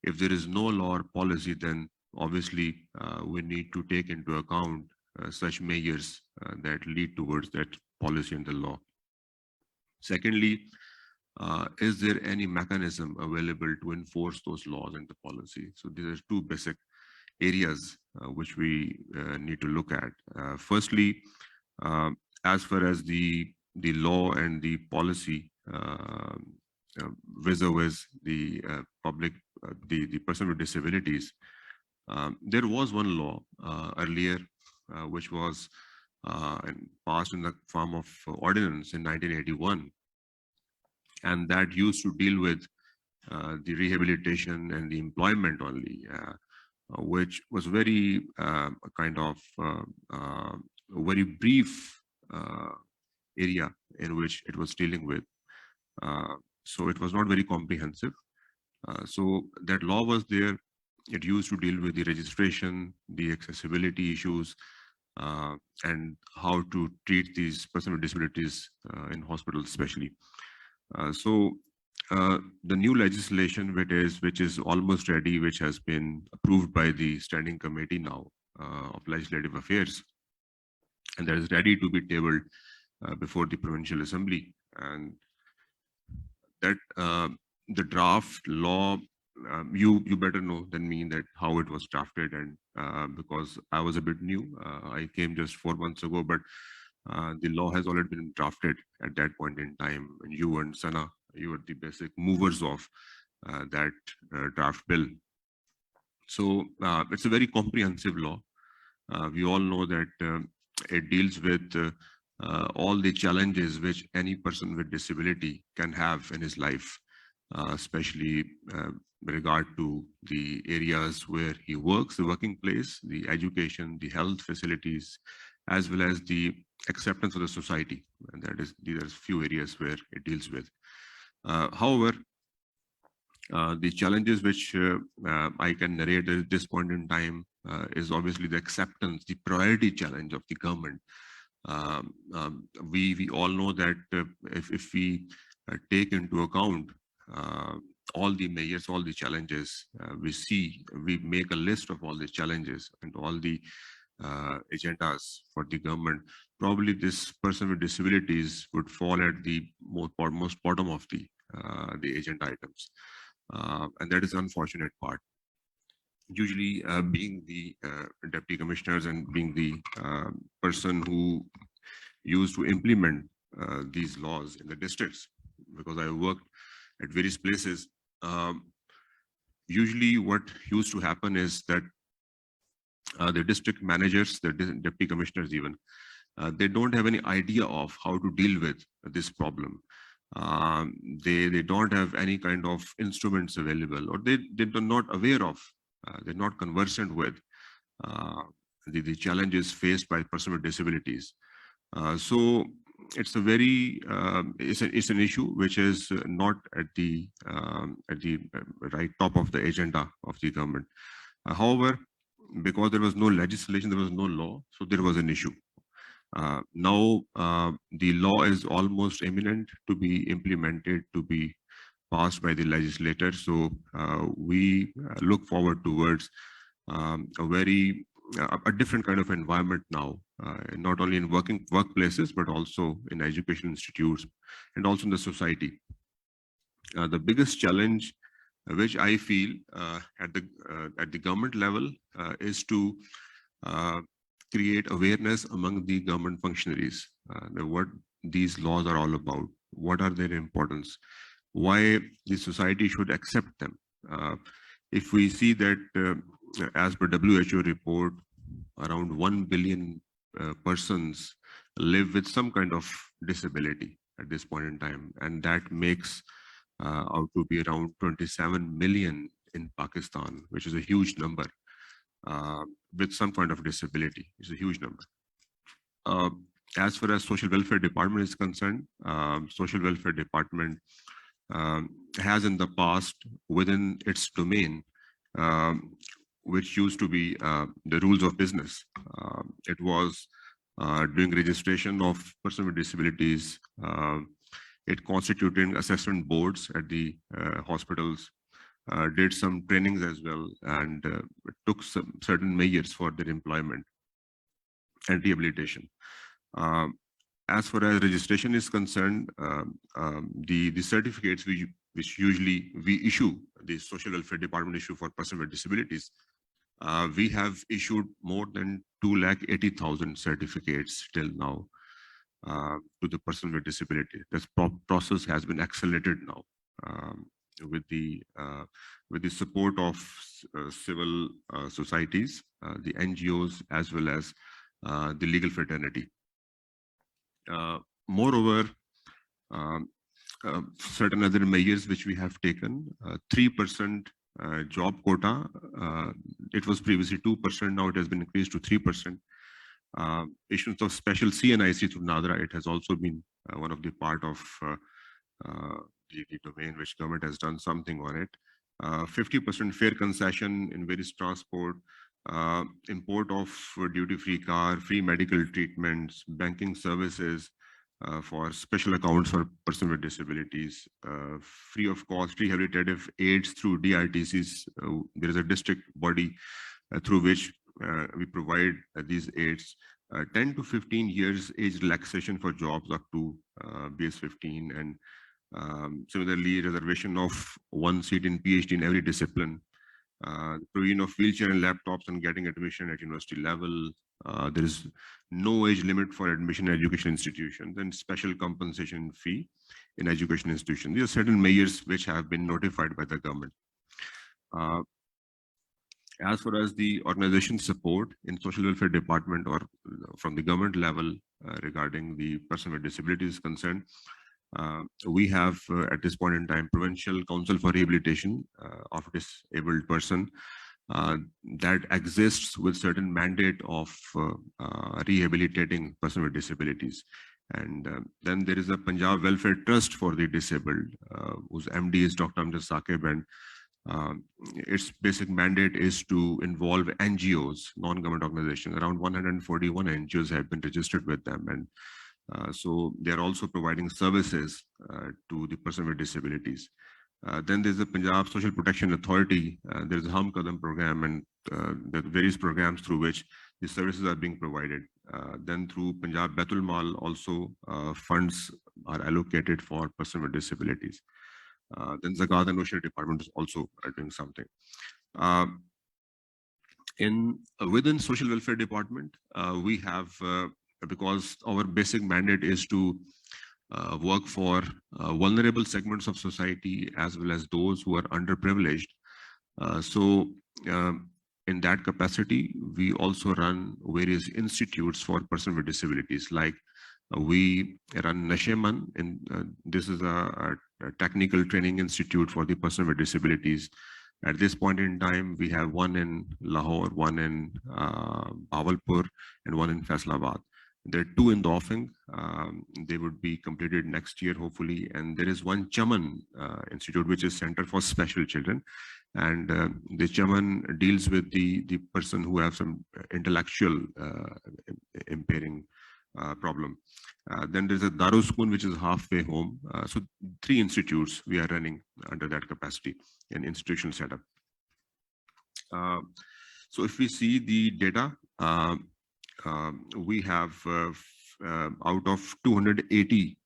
If there is no law or policy, then obviously we need to take into account such measures that lead towards that policy and the law. Secondly, is there any mechanism available to enforce those laws and the policy? So these are two basic areas which we need to look at. Firstly, as far as the law and the policy vis-a-vis the public, the person with disabilities, there was one law earlier which was passed in the form of ordinance in 1981, and that used to deal with the rehabilitation and the employment only, which was very kind of very brief area in which it was dealing with. So it was not very comprehensive. So that law was there. It used to deal with the registration, the accessibility issues, and how to treat these persons with disabilities in hospitals especially. So the new legislation which is almost ready, which has been approved by the Standing Committee now of Legislative Affairs, and that is ready to be tabled before the Provincial Assembly. And that the draft law, you better know than me that how it was drafted, and because I was a bit new, I came just 4 months ago, but the law has already been drafted at that point in time, and you and Sana, you were the basic movers of that draft bill. So it's a very comprehensive law. We all know that it deals with all the challenges which any person with disability can have in his life, especially with regard to the areas where he works, the working place, the education, the health facilities, as well as the acceptance of the society. And these are few areas where it deals with. However, the challenges which I can narrate at this point in time is obviously the acceptance, the priority challenge of the government. We all know that if we take into account all the measures, all the challenges, we make a list of all the challenges and all the agendas for the government, probably this person with disabilities would fall at the most bottom of the agenda items, and that is the unfortunate part. Usually, being the deputy commissioners and being the person who used to implement these laws in the districts, because I worked at various places, usually what used to happen is that the district managers, the deputy commissioners even, they don't have any idea of how to deal with this problem. They don't have any kind of instruments available, or they're not aware of, they're not conversant with the challenges faced by persons with disabilities. So it's a very it's an issue which is not at the right top of the agenda of the government. However, because there was no legislation, there was no law, so there was an issue. Now the law is almost imminent to be implemented, to be passed by the legislator. So we look forward towards a different kind of environment now, not only in workplaces, but also in education institutes and also in the society. The biggest challenge which I feel at the government level is to create awareness among the government functionaries, what these laws are all about, what are their importance, why the society should accept them. If we see that as per WHO report, around 1 billion persons live with some kind of disability at this point in time, and that makes out to be around 27 million in Pakistan, which is a huge number, with some kind of disability. It's a huge number. As far as social welfare department is concerned, social welfare department has in the past within its domain, which used to be the rules of business. It was doing registration of persons with disabilities. It constituted assessment boards at the hospitals, did some trainings as well, and took some certain measures for their employment and rehabilitation. As far as registration is concerned, the certificates which usually we issue, the social welfare department issue for persons with disabilities, we have issued more than 280,000 certificates till now to the person with disability. This process has been accelerated now with the support of civil societies, the NGOs, as well as the legal fraternity. Moreover, certain other measures which we have taken, 3% job quota. It was previously 2%, now it has been increased to 3%. Issuance of special CNIC through NADRA, it has also been one of the part of the domain which government has done something on it. 50% fare concession in various transport, import of duty-free car, free medical treatments, banking services for special accounts for persons with disabilities, free of cost rehabilitative aids through DRTCs. There is a district body through which we provide these aids. 10 to 15 years age relaxation for jobs up to BS15, and similarly reservation of one seat in PhD in every discipline. Provision of wheelchair and laptops and getting admission at university level. There is no age limit for admission in education institutions, and special compensation fee in education institutions. These are certain measures which have been notified by the government. As far as the organization support in social welfare department or from the government level regarding the person with disabilities is concerned, we have at this point in time Provincial Council for Rehabilitation of Disabled Person that exists with certain mandate of rehabilitating person with disabilities. And then there is a Punjab Welfare Trust for the Disabled, whose MD is Dr. Amjad Saqib, and its basic mandate is to involve NGOs, non-government organizations. Around 141 NGOs have been registered with them, and so they are also providing services to the person with disabilities. Then there's the Punjab Social Protection Authority. There's a Hum Kadam program, and there are various programs through which the services are being provided. Then through Punjab Baitul Mal also funds are allocated for person with disabilities. Then Zakat and Notional Department is also doing something. Within Social Welfare Department, we have, because our basic mandate is to work for vulnerable segments of society as well as those who are underprivileged. So in that capacity, we also run various institutes for persons with disabilities. Like we run Nasheman, and this is a technical training institute for the person with disabilities. At this point in time, we have one in Lahore, one in Bawalpur, and one in Faisalabad. There are 2 in the offing. They would be completed next year, hopefully. And there is one Chaman Institute, which is Center for Special Children. And the Chaman deals with the person who have some intellectual impairing problem. Then there's a Daruskun, which is halfway home. So 3 institutes we are running under that capacity in institutional setup. So if we see the data, we have out of 280,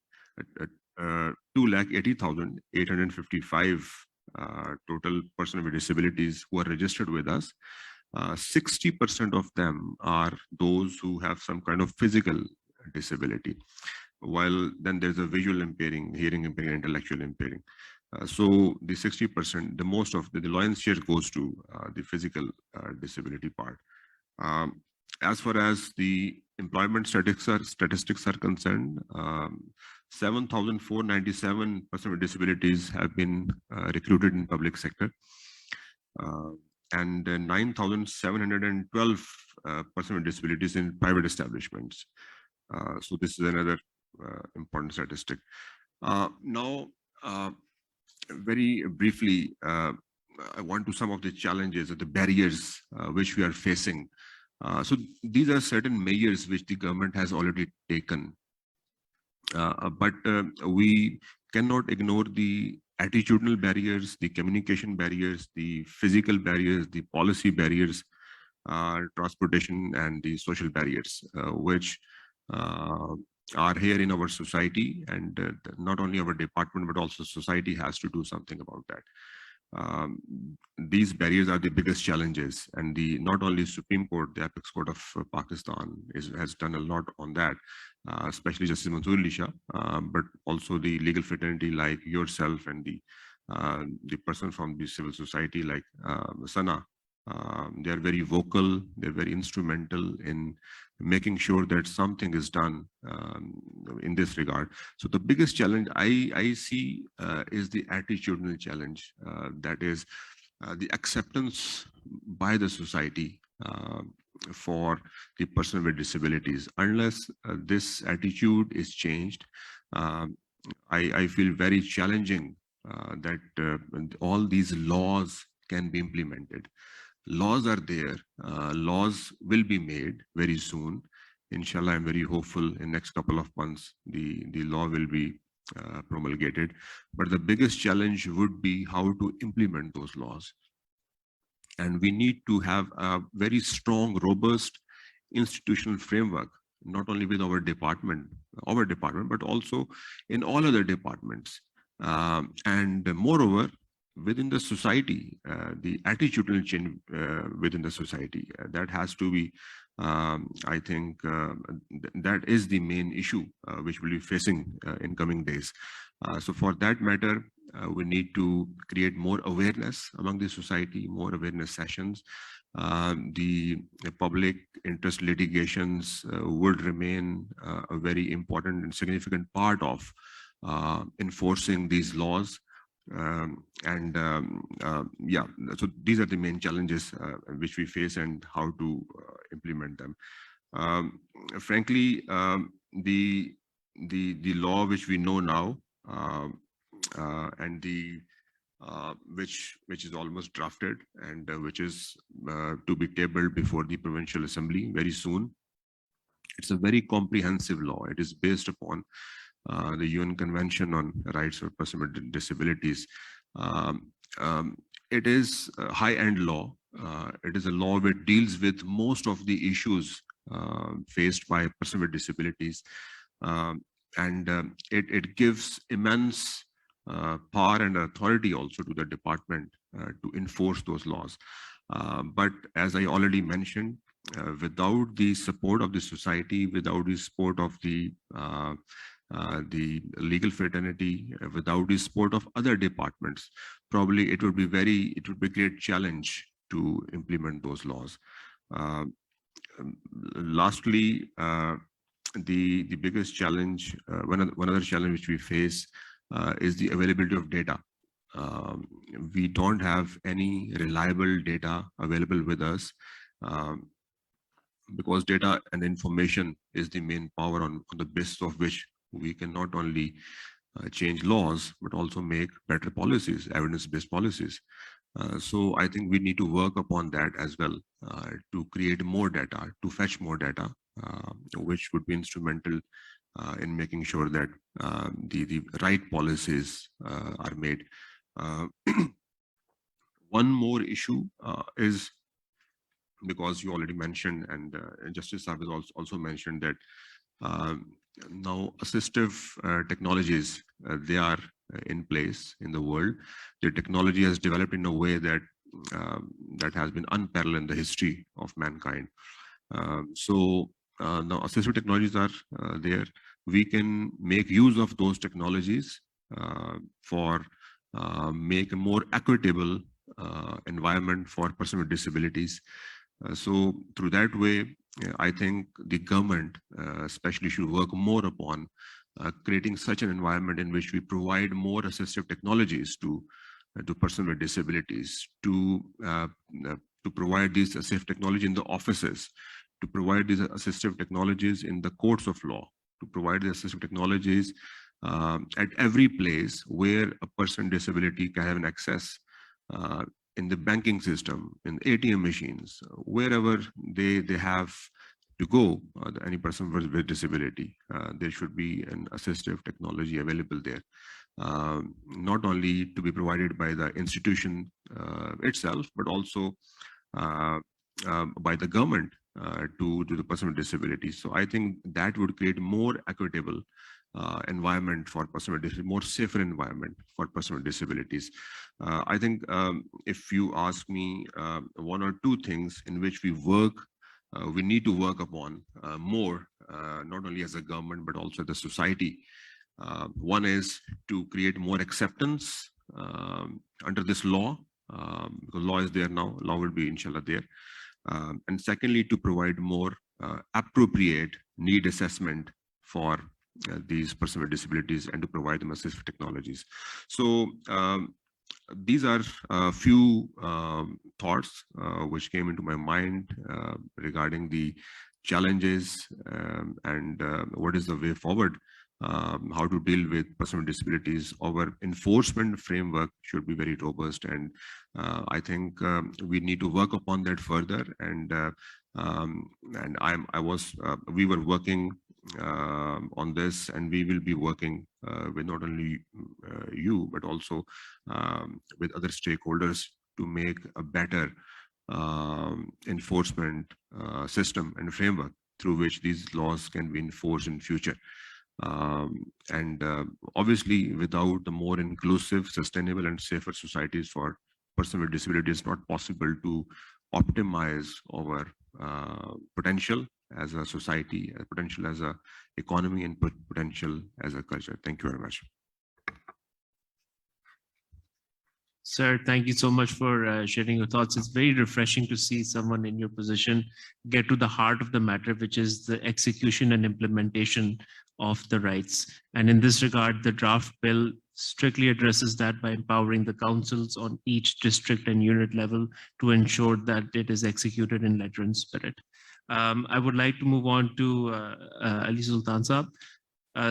280,855 total persons with disabilities who are registered with us. 60% of them are those who have some kind of physical disability, while then there's a visual impairing, hearing impairing, intellectual impairing. So the 60%, the most of the lion's share goes to the physical disability part. As far as the employment statistics are concerned, 7,497 persons with disabilities have been recruited in public sector, and 9,712 persons with disabilities in private establishments. So this is another important statistic. Now, very briefly, I want to some of the challenges or the barriers which we are facing. So these are certain measures which the government has already taken, but we cannot ignore the attitudinal barriers, the communication barriers, the physical barriers, the policy barriers, transportation, and the social barriers, which are here in our society, and not only our department, but also society has to do something about that. These barriers are the biggest challenges, and not only Supreme Court, the Apex Court of Pakistan has done a lot on that, especially Justice Mansoor-Ali Shah, but also the legal fraternity like yourself and the person from the civil society like Sana. They are very vocal, they're very instrumental in making sure that something is done in this regard. So the biggest challenge I see is the attitudinal challenge, that is the acceptance by the society for the person with disabilities. Unless this attitude is changed, I feel very challenging that all these laws can be implemented. Laws are there, laws will be made very soon. Inshallah, I'm very hopeful in next couple of months, the law will be promulgated. But the biggest challenge would be how to implement those laws. And we need to have a very strong, robust institutional framework, not only with our department, but also in all other departments. And moreover, within the society, the attitudinal change within the society, that has to be, I think, that is the main issue which we'll be facing in coming days. So for that matter, we need to create more awareness among the society, more awareness sessions. The public interest litigations would remain a very important and significant part of enforcing these laws. Yeah, so these are the main challenges which we face and how to implement them. Frankly, the law which we know now, and which is almost drafted, and which is to be tabled before the Provincial Assembly very soon. It's a very comprehensive law. It is based upon the UN Convention on Rights of Persons with Disabilities. It is a high-end law. It is a law that deals with most of the issues faced by persons with disabilities. And it gives immense power and authority also to the department to enforce those laws. But as I already mentioned, without the support of the society, without the support of the legal fraternity, without the support of other departments, probably it would be a great challenge to implement those laws. Lastly, the biggest challenge, one other challenge which we face is the availability of data. We don't have any reliable data available with us. because data and information is the main power on the basis of which we can not only change laws, but also make better policies, evidence-based policies. So I think we need to work upon that as well, to create more data, to fetch more data, which would be instrumental in making sure that the right policies are made. One more issue is, because you already mentioned, and Justice Saab has also mentioned that now assistive technologies, they are in place in the world. The technology has developed in a way that that has been unparalleled in the history of mankind. So now assistive technologies are there. We can make use of those technologies for make a more equitable environment for persons with disabilities. So through that way, I think the government especially should work more upon creating such an environment in which we provide more assistive technologies to persons with disabilities, to provide these assistive technology in the offices, to provide these assistive technologies in the courts of law, to provide the assistive technologies at every place where a person with disability can have an access, in the banking system, in ATM machines, wherever they have to go, any person with disability, there should be an assistive technology available there. Not only to be provided by the institution itself, but also by the government to the person with disabilities. So I think that would create more equitable environment for person with disabilities, more safer environment for person with disabilities. I think if you ask me one or two things in which we need to work upon more, not only as a government, but also the society. One is to create more acceptance under this law, because law is there now, law will be inshallah there. And secondly, to provide more appropriate need assessment for these persons with disabilities and to provide them assistive technologies. So these are a few thoughts which came into my mind regarding the challenges and what is the way forward, how to deal with persons with disabilities. Our enforcement framework should be very robust, and I think we need to work upon that further. And we were working on this, and we will be working with not only you, but also with other stakeholders to make a better enforcement system and framework through which these laws can be enforced in future. Obviously, without the more inclusive, sustainable, and safer societies for persons with disabilities, it's not possible to optimize our potential as a society, potential as a economy, and potential as a culture. Thank you very much. Sir, thank you so much for sharing your thoughts. It's very refreshing to see someone in your position get to the heart of the matter, which is the execution and implementation of the rights. And in this regard, the draft bill strictly addresses that by empowering the councils on each district and unit level to ensure that it is executed in letter and spirit. I would like to move on to Ali Sultan Saab.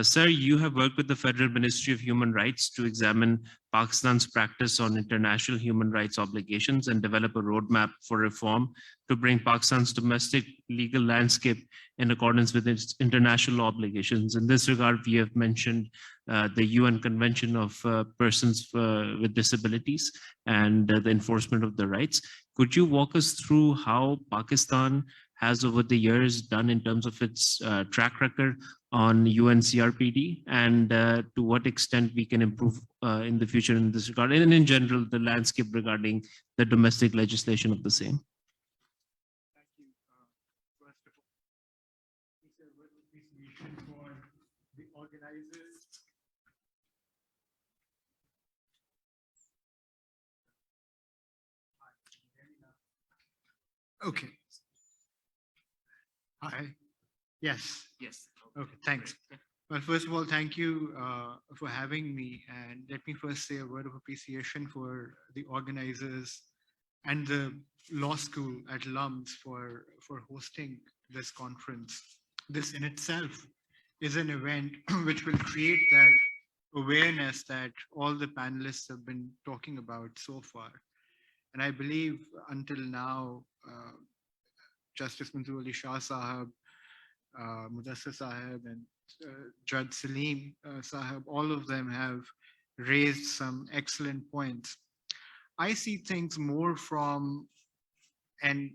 Sir, you have worked with the Federal Ministry of Human Rights to examine Pakistan's practice on international human rights obligations and develop a roadmap for reform to bring Pakistan's domestic legal landscape in accordance with its international obligations. In this regard, we have mentioned the UN Convention of Persons with Disabilities and the enforcement of the rights. Could you walk us through how Pakistan has over the years done in terms of its track record on UNCRPD, and to what extent we can improve in the future in this regard, and in general, the landscape regarding the domestic legislation of the same? Thank you. First of all, it's a word of appreciation for the organizers. Okay. Hi. Yes. Yes. Okay, thanks. Well, first of all, thank you for having me. And let me first say a word of appreciation for the organizers and the law school at LUMS for hosting this conference. This in itself is an event which will create that awareness that all the panelists have been talking about so far. And I believe until now, Justice Mansoor Shah Sahab, Mudassar Sahab, and Judge Saleem Sahab, all of them have raised some excellent points. I see things more from an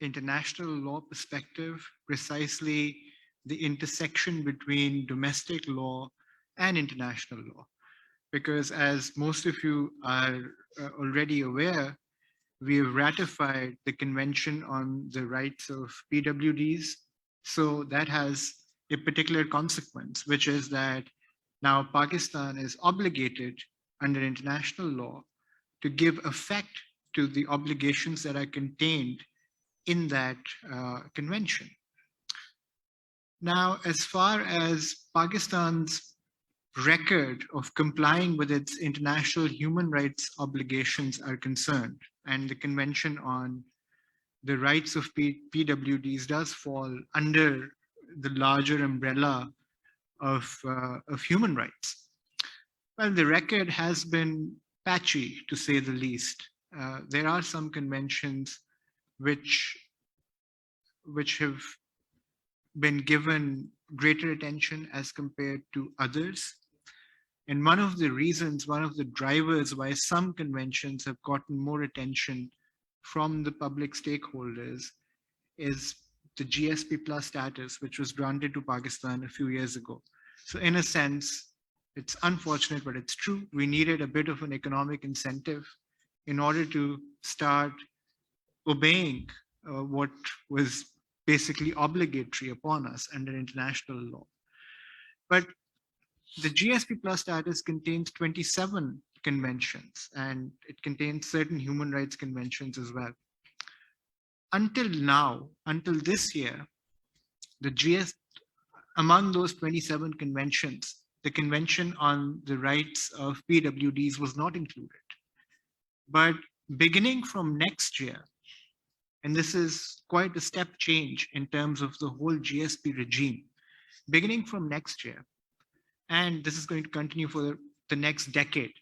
international law perspective, precisely the intersection between domestic law and international law. Because as most of you are already aware, we have ratified the Convention on the Rights of PWDs. So that has a particular consequence, which is that now Pakistan is obligated under international law to give effect to the obligations that are contained in that convention. Now, as far as Pakistan's record of complying with its international human rights obligations are concerned, and the Convention on the Rights of PWDs does fall under the larger umbrella of human rights. Well, the record has been patchy, to say the least. There are some conventions which have been given greater attention as compared to others. And one of the reasons, one of the drivers why some conventions have gotten more attention from the public stakeholders is the GSP Plus status, which was granted to Pakistan a few years ago. So in a sense, it's unfortunate, but it's true. We needed a bit of an economic incentive in order to start obeying what was basically obligatory upon us under international law. But the GSP Plus status contains 27 conventions, and it contains certain human rights conventions as well. Until now, until this year, among those 27 conventions, the Convention on the Rights of PWDs was not included. But beginning from next year, and this is quite a step change in terms of the whole GSP regime, beginning from next year, and this is going to continue for the next decade,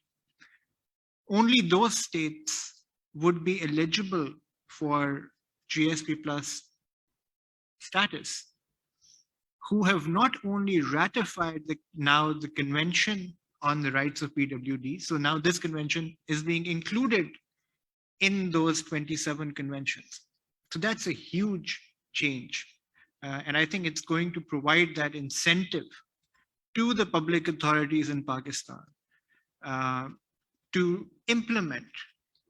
only those states would be eligible for GSP Plus status who have not only ratified the Convention on the Rights of PWD, so now this convention is being included in those 27 conventions. So that's a huge change. And I think it's going to provide that incentive to the public authorities in Pakistan to implement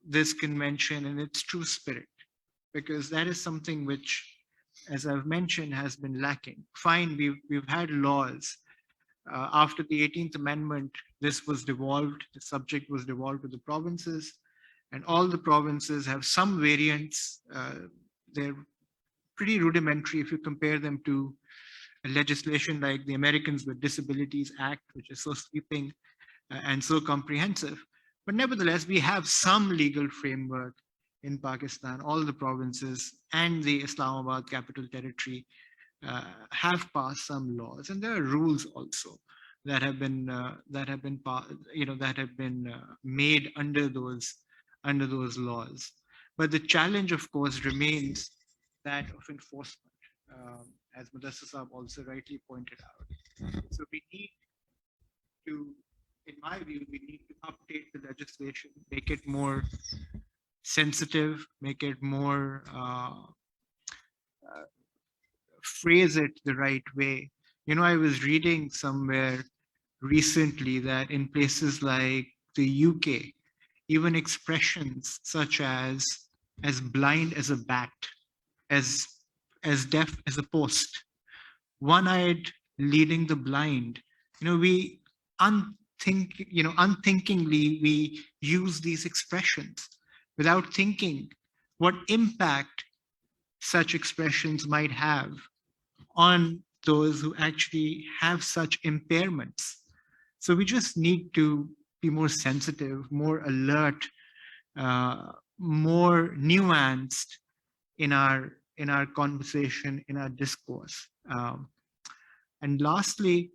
this convention in its true spirit, because that is something which, as I've mentioned, has been lacking. Fine, we've had laws. After the 18th Amendment, this was devolved, the subject was devolved to the provinces, and all the provinces have some variants. They're pretty rudimentary if you compare them to a legislation like the Americans with Disabilities Act, which is so sweeping and so comprehensive. But nevertheless, we have some legal framework in Pakistan. All the provinces and the Islamabad Capital Territory have passed some laws, and there are rules also that have been made under those laws. But the challenge, of course, remains that of enforcement, as Mudassar Sahab also rightly pointed out. So we need to, in my view, we need to update the legislation, make it more sensitive, make it more, phrase it the right way. You know, I was reading somewhere recently that in places like the UK, even expressions such as blind as a bat, as deaf as a post, one-eyed leading the blind, we unthinkingly we use these expressions without thinking what impact such expressions might have on those who actually have such impairments. So we just need to be more sensitive, more alert, more nuanced in our in our conversation, in our discourse. And lastly,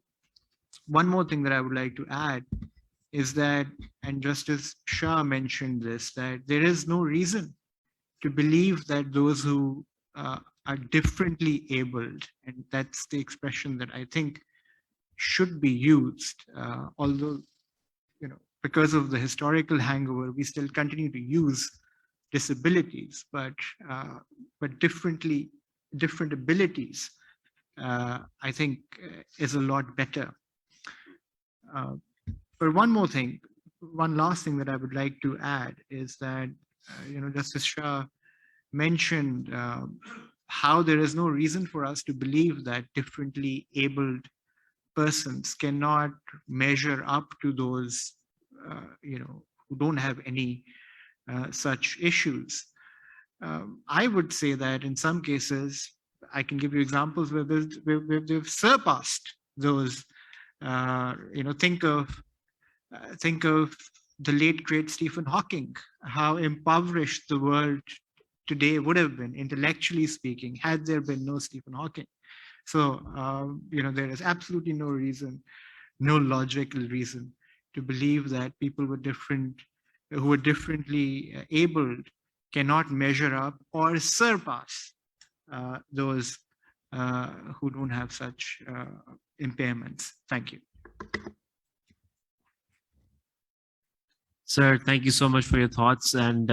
one more thing that I would like to add is that, and Justice Shah mentioned this, that there is no reason to believe that those who are differently abled, and that's the expression that I think should be used, although, you know, because of the historical hangover, we still continue to use disabilities, but different abilities, I think is a lot better. But one last thing that I would like to add is that, you know, Justice Shah mentioned how there is no reason for us to believe that differently abled persons cannot measure up to those, you know, who don't have any such issues. I would say that in some cases, I can give you examples where they've surpassed those. You know, think of the late great Stephen Hawking, how impoverished the world today would have been, intellectually speaking, had there been no Stephen Hawking. So, you know, there is absolutely no reason, no logical reason to believe that people who were differently abled cannot measure up or surpass those who don't have such impairments. Thank you. Sir, thank you so much for your thoughts. And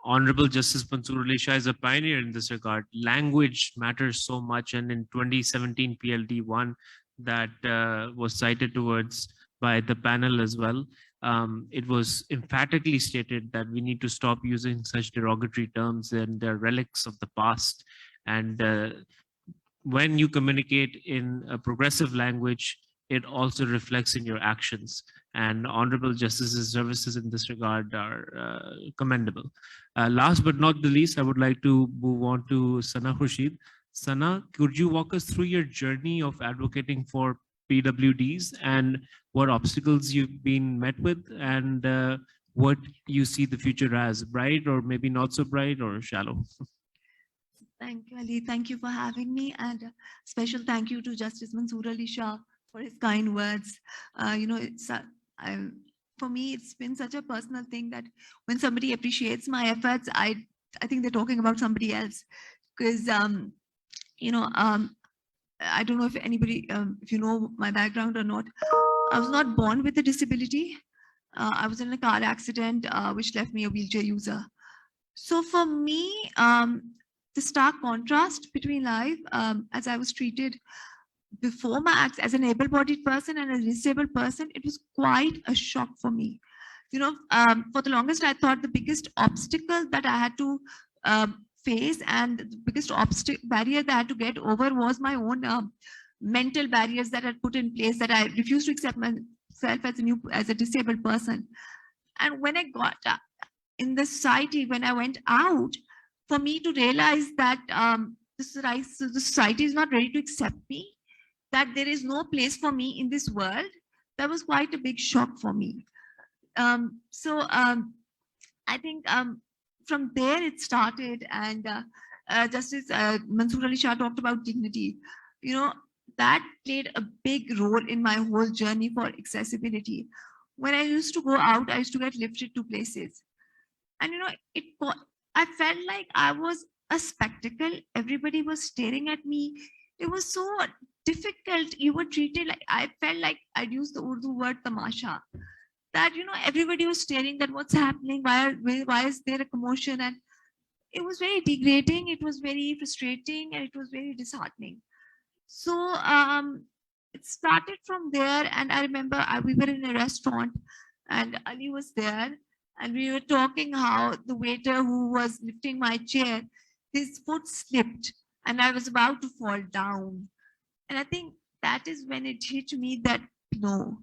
Honorable Justice Mansoor-Ali Shah is a pioneer in this regard. Language matters so much. And in 2017 PLD 1 that was cited towards by the panel as well, it was emphatically stated that we need to stop using such derogatory terms, and they're relics of the past. And when you communicate in a progressive language, it also reflects in your actions. And Honorable Justice's services in this regard are commendable. Last but not the least, I would like to move on to Sana Khurshid. Sana, could you walk us through your journey of advocating for PWDs and what obstacles you've been met with, and what you see the future as, bright or maybe not so bright or shallow? Thank you, Ali. Thank you for having me, and a special thank you to Justice Mansoor-Ali Shah for his kind words. You know, it's for me, it's been such a personal thing that when somebody appreciates my efforts, I think they're talking about somebody else. Because you know, I don't know if anybody, if you know my background or not. I was not born with a disability. I was in a car accident which left me a wheelchair user. So for me, the stark contrast between life as I was treated before my acts as an able-bodied person and a disabled person, it was quite a shock for me. You know, for the longest, I thought the biggest obstacle that I had to face and the biggest barrier that I had to get over was my own mental barriers that I had put in place, that I refused to accept myself as a disabled person. And when I got in the society, when I went out, for me to realize that the society is not ready to accept me, that there is no place for me in this world, that was quite a big shock for me. I think from there it started, and Justice Mansoor-Ali Shah talked about dignity. You know, that played a big role in my whole journey for accessibility. When I used to go out, I used to get lifted to places. And you know, I felt like I was a spectacle. Everybody was staring at me. It was so difficult. You were treated like, I felt like I'd use the Urdu word tamasha. That, you know, everybody was staring at what's happening, why is there a commotion? And it was very degrading, it was very frustrating, and it was very disheartening. So it started from there, and I remember we were in a restaurant and Ali was there, and we were talking how the waiter who was lifting my chair, his foot slipped and I was about to fall down. And I think that is when it hit me that no,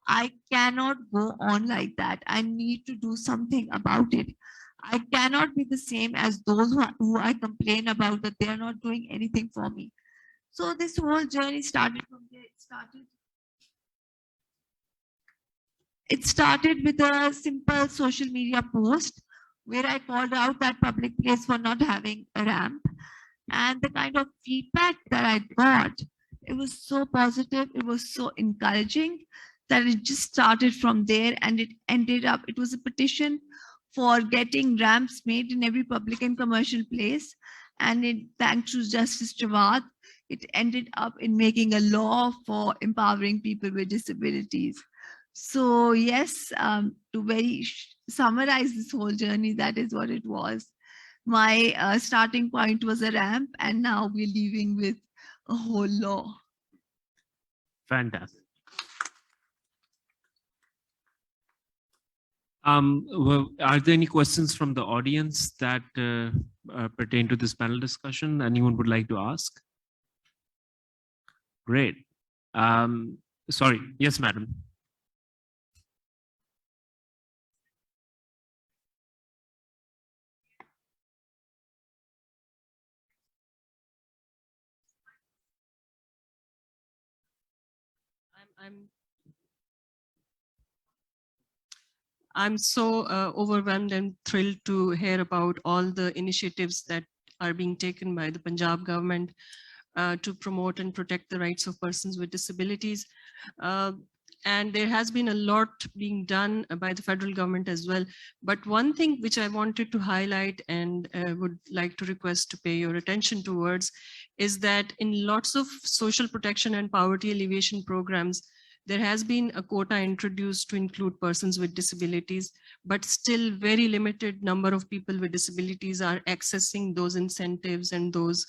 I cannot go on like that. I need to do something about it. I cannot be the same as those who I complain about, that they are not doing anything for me. So this whole journey started from there. It started with a simple social media post where I called out that public place for not having a ramp. And the kind of feedback that I got, it was so positive, it was so encouraging that it just started from there and it ended up, it was a petition for getting ramps made in every public and commercial place. And thanks to Justice Jawad, it ended up in making a law for empowering people with disabilities. So yes, to summarize this whole journey, that is what it was. My starting point was a ramp, and now we're leaving with a whole law. Fantastic. Well, are there any questions from the audience that pertain to this panel discussion? Anyone would like to ask? Great. Sorry. Yes, madam. I'm so overwhelmed and thrilled to hear about all the initiatives that are being taken by the Punjab government to promote and protect the rights of persons with disabilities. And there has been a lot being done by the federal government as well. But one thing which I wanted to highlight and would like to request to pay your attention towards is that in lots of social protection and poverty alleviation programs, there has been a quota introduced to include persons with disabilities, but still very limited number of people with disabilities are accessing those incentives and those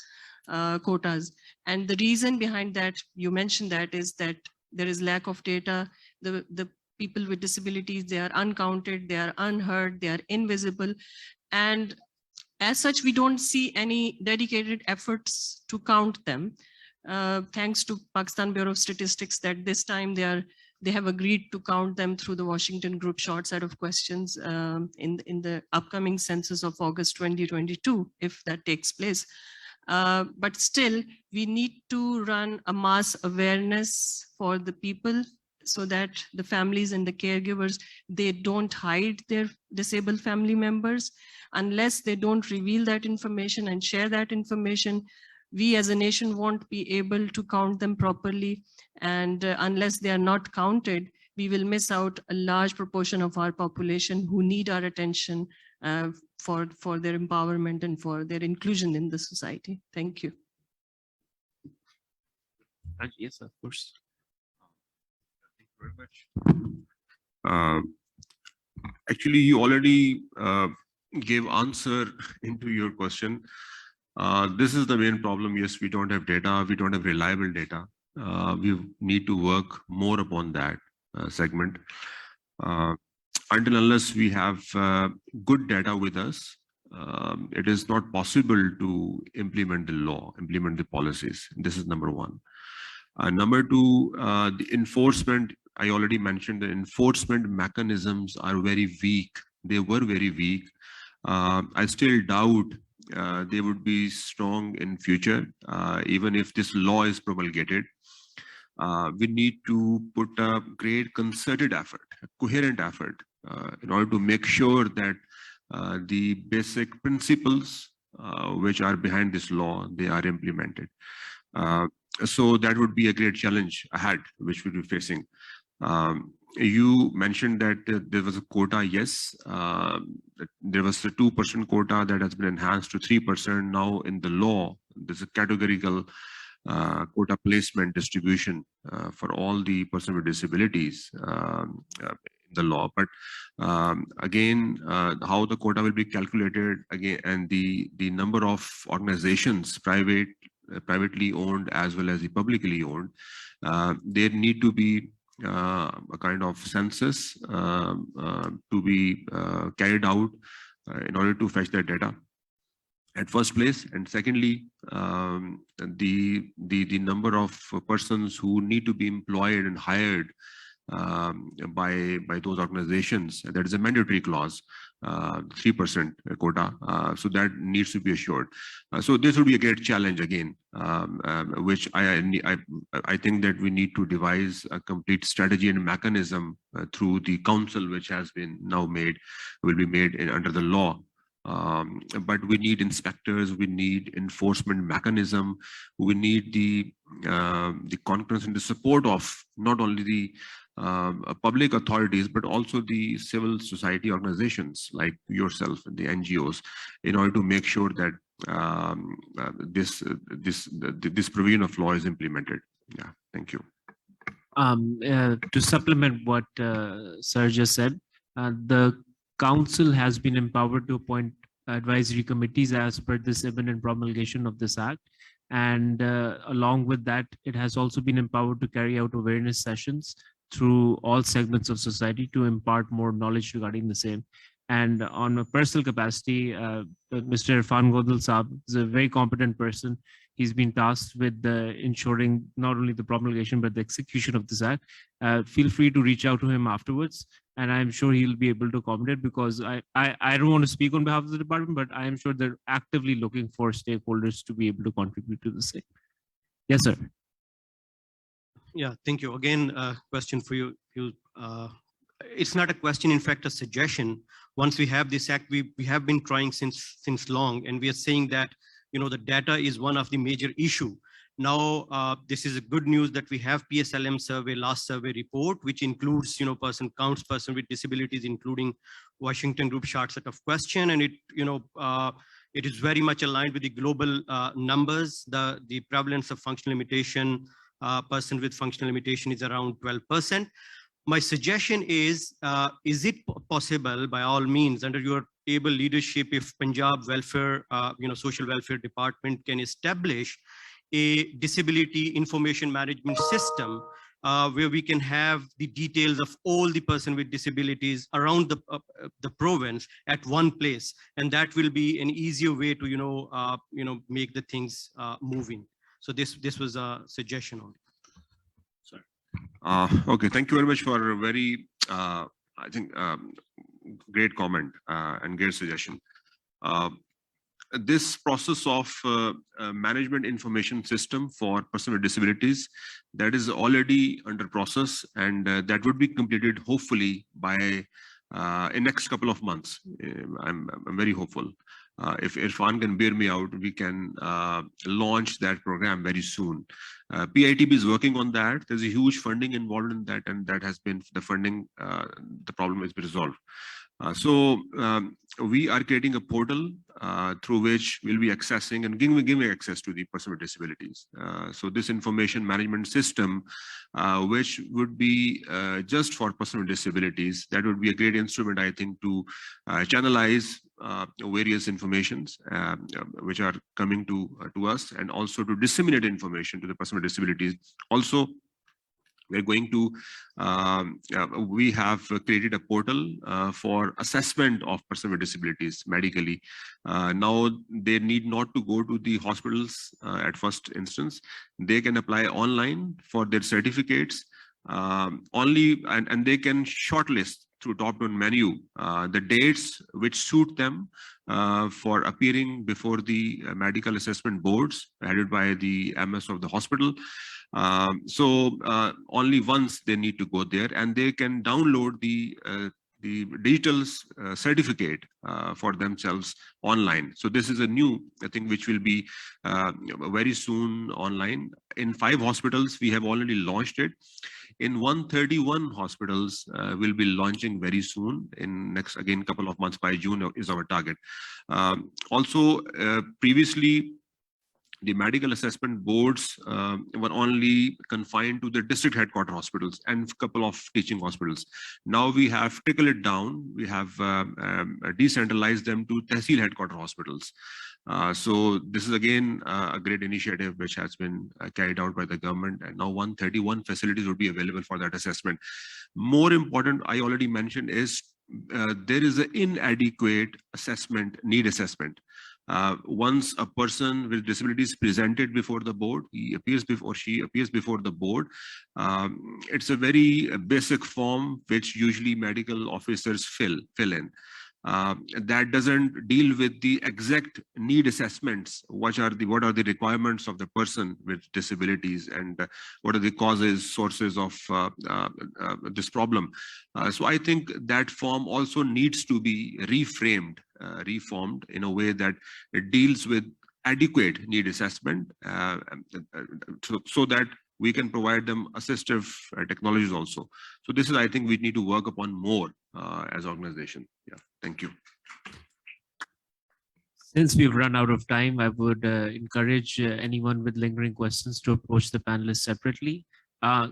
quotas. And the reason behind that, you mentioned that, is that there is lack of data. The people with disabilities, they are uncounted, they are unheard, they are invisible. And as such, we don't see any dedicated efforts to count them. Thanks to Pakistan Bureau of Statistics that this time they have agreed to count them through the Washington Group short set of questions in the upcoming census of August 2022, if that takes place. But still, we need to run a mass awareness for the people so that the families and the caregivers, they don't hide their disabled family members. Unless they don't reveal that information and share that information, we as a nation won't be able to count them properly. And unless they are not counted, we will miss out a large proportion of our population who need our attention for their empowerment and for their inclusion in the society. Thank you. Yes, of course. Thank you very much. Actually, you already gave answer into your question. This is the main problem. Yes, we don't have data. We don't have reliable data. We need to work more upon that segment. Until unless we have good data with us, it is not possible to implement the law, implement the policies. This is number one. Number two, the enforcement, I already mentioned the enforcement mechanisms are very weak. They were very weak. I still doubt they would be strong in future, even if this law is promulgated. We need to put a great concerted effort, a coherent effort, in order to make sure that the basic principles which are behind this law, they are implemented. So that would be a great challenge ahead, which we'll be facing. You mentioned that there was a quota. Yes, there was a 2% quota that has been enhanced to 3%. Now in the law, there's a categorical quota placement distribution for all the persons with disabilities in the law. But again, how the quota will be calculated again, and the number of organizations, privately owned as well as the publicly owned, there need to be a kind of census to be carried out in order to fetch that data at first place. And secondly, the number of persons who need to be employed and hired by those organizations, that is a mandatory clause, 3% quota, so that needs to be assured. So this would be a great challenge again, which I think that we need to devise a complete strategy and mechanism through the council, which has been now made, will be made under the law, But we need inspectors, we need enforcement mechanism, we need the concurrence and the support of not only the public authorities, but also the civil society organizations like yourself and the NGOs, in order to make sure that this provision of law is implemented. Yeah, thank you. To supplement what Sir just said, the Council has been empowered to appoint advisory committees as per this imminent promulgation of this Act. And along with that, it has also been empowered to carry out awareness sessions through all segments of society to impart more knowledge regarding the same. And on a personal capacity, Mr. Irfan Godal Saab is a very competent person. He's been tasked with ensuring not only the promulgation, but the execution of this Act. Feel free to reach out to him afterwards, and I'm sure he'll be able to accommodate, because I don't want to speak on behalf of the department, but I am sure they're actively looking for stakeholders to be able to contribute to the same. Yes, sir. Yeah, thank you. Again, question for you. It's not a question, in fact, a suggestion. Once we have this Act, we have been trying since long, and we are saying that, you know, the data is one of the major issue. Now, this is a good news that we have PSLM survey, last survey report, which includes, you know, person with disabilities, including Washington Group short set of question. And it, you know, it is very much aligned with the global numbers. The prevalence of functional limitation, person with functional limitation is around 12%. My suggestion is it possible, by all means, under your able leadership, if Punjab Welfare, Social Welfare Department can establish a disability information management system where we can have the details of all the person with disabilities around the province at one place, and that will be an easier way to make the things moving. So this was a suggestion on it. Okay, thank you very much for a very, I think, great comment and great suggestion. This process of management information system for persons with disabilities, that is already under process, and that would be completed hopefully by in next couple of months. I'm very hopeful. If Irfan can bear me out, we can launch that program very soon. PITB is working on that. There's a huge funding involved in that, and that has been the funding, the problem has been resolved. So we are creating a portal through which we'll be accessing and giving access to the person with disabilities. So this information management system, which would be just for person with disabilities, that would be a great instrument, I think, to channelize various informations which are coming to us, and also to disseminate information to the person with disabilities. Also, we're going to, we have created a portal for assessment of person with disabilities medically. Now, they need not to go to the hospitals at first instance. They can apply online for their certificates only, and they can shortlist through drop-down menu the dates which suit them for appearing before the medical assessment boards headed by the MS of the hospital. So only once they need to go there, and they can download the digital certificate for themselves online. So this is a new thing which will be very soon online. In 5 hospitals, we have already launched it. In 131 hospitals, we'll be launching very soon. In next, again, couple of months, by June is our target. Also, previously, the medical assessment boards were only confined to the district headquarter hospitals and a couple of teaching hospitals. Now we have trickled it down. We have decentralized them to Tehsil headquarter hospitals. So this is again a great initiative which has been carried out by the government, and now 131 facilities will be available for that assessment. More important, I already mentioned, is there is an inadequate assessment, need assessment. Once a person with disabilities presented before the board, he appears before, she appears before the board. It's a very basic form which usually medical officers fill in. that doesn't deal with the exact need assessments. What are the requirements of the person with disabilities, and what are the causes, sources of this problem? So I think that form also needs to be reformed in a way that it deals with adequate need assessment, so that we can provide them assistive technologies also. So this is, I think, we need to work upon more as organization. Yeah, thank you. Since we've run out of time, I would encourage anyone with lingering questions to approach the panelists separately.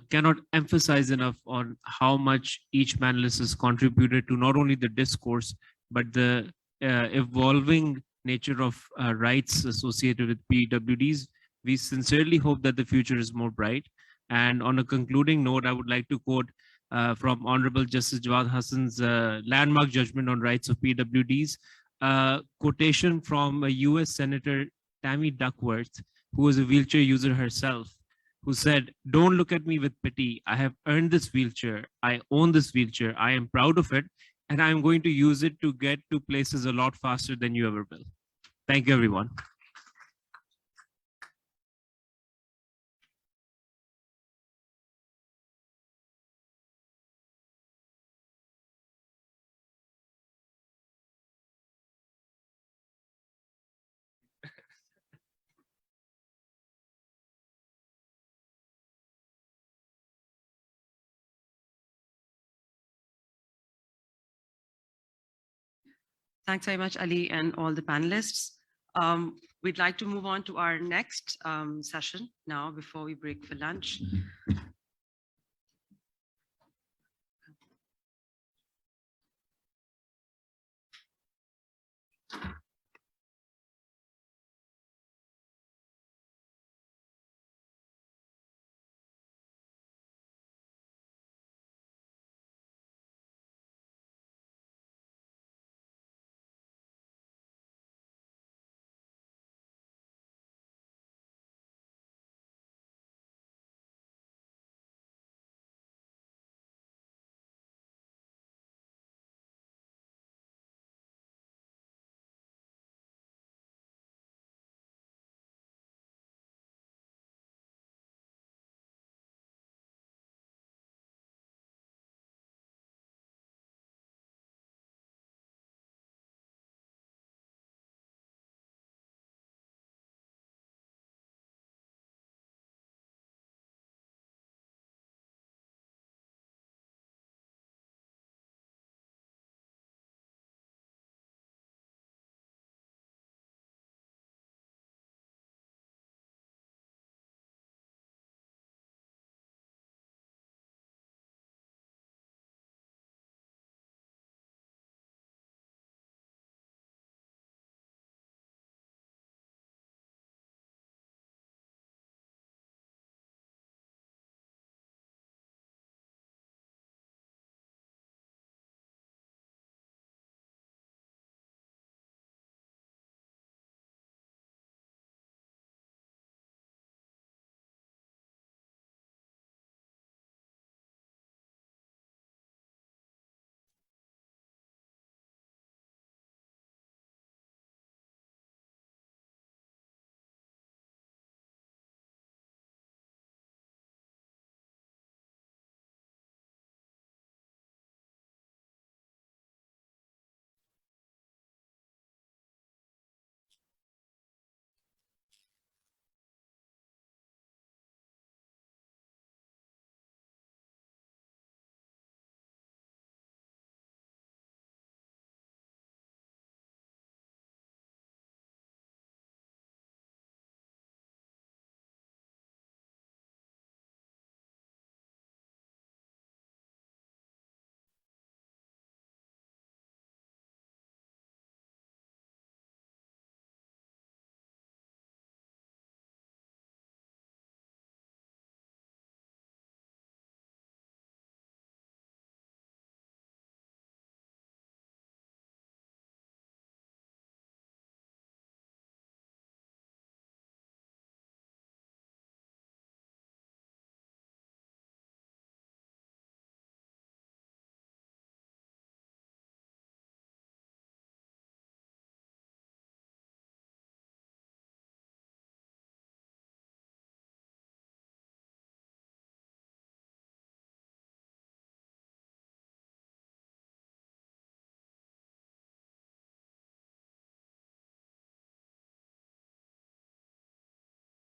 Cannot emphasize enough on how much each panelist has contributed to not only the discourse, but the evolving nature of rights associated with PWDs. We sincerely hope that the future is more bright. And on a concluding note, I would like to quote from Honorable Justice Jawad Hassan's landmark judgment on rights of PWDs, quotation from a US Senator Tammy Duckworth, who was a wheelchair user herself, who said, "Don't look at me with pity. I have earned this wheelchair. I own this wheelchair. I am proud of it, and I'm going to use it to get to places a lot faster than you ever will." Thank you, everyone. Thanks very much, Ali, and all the panelists. We'd like to move on to our next session now before we break for lunch.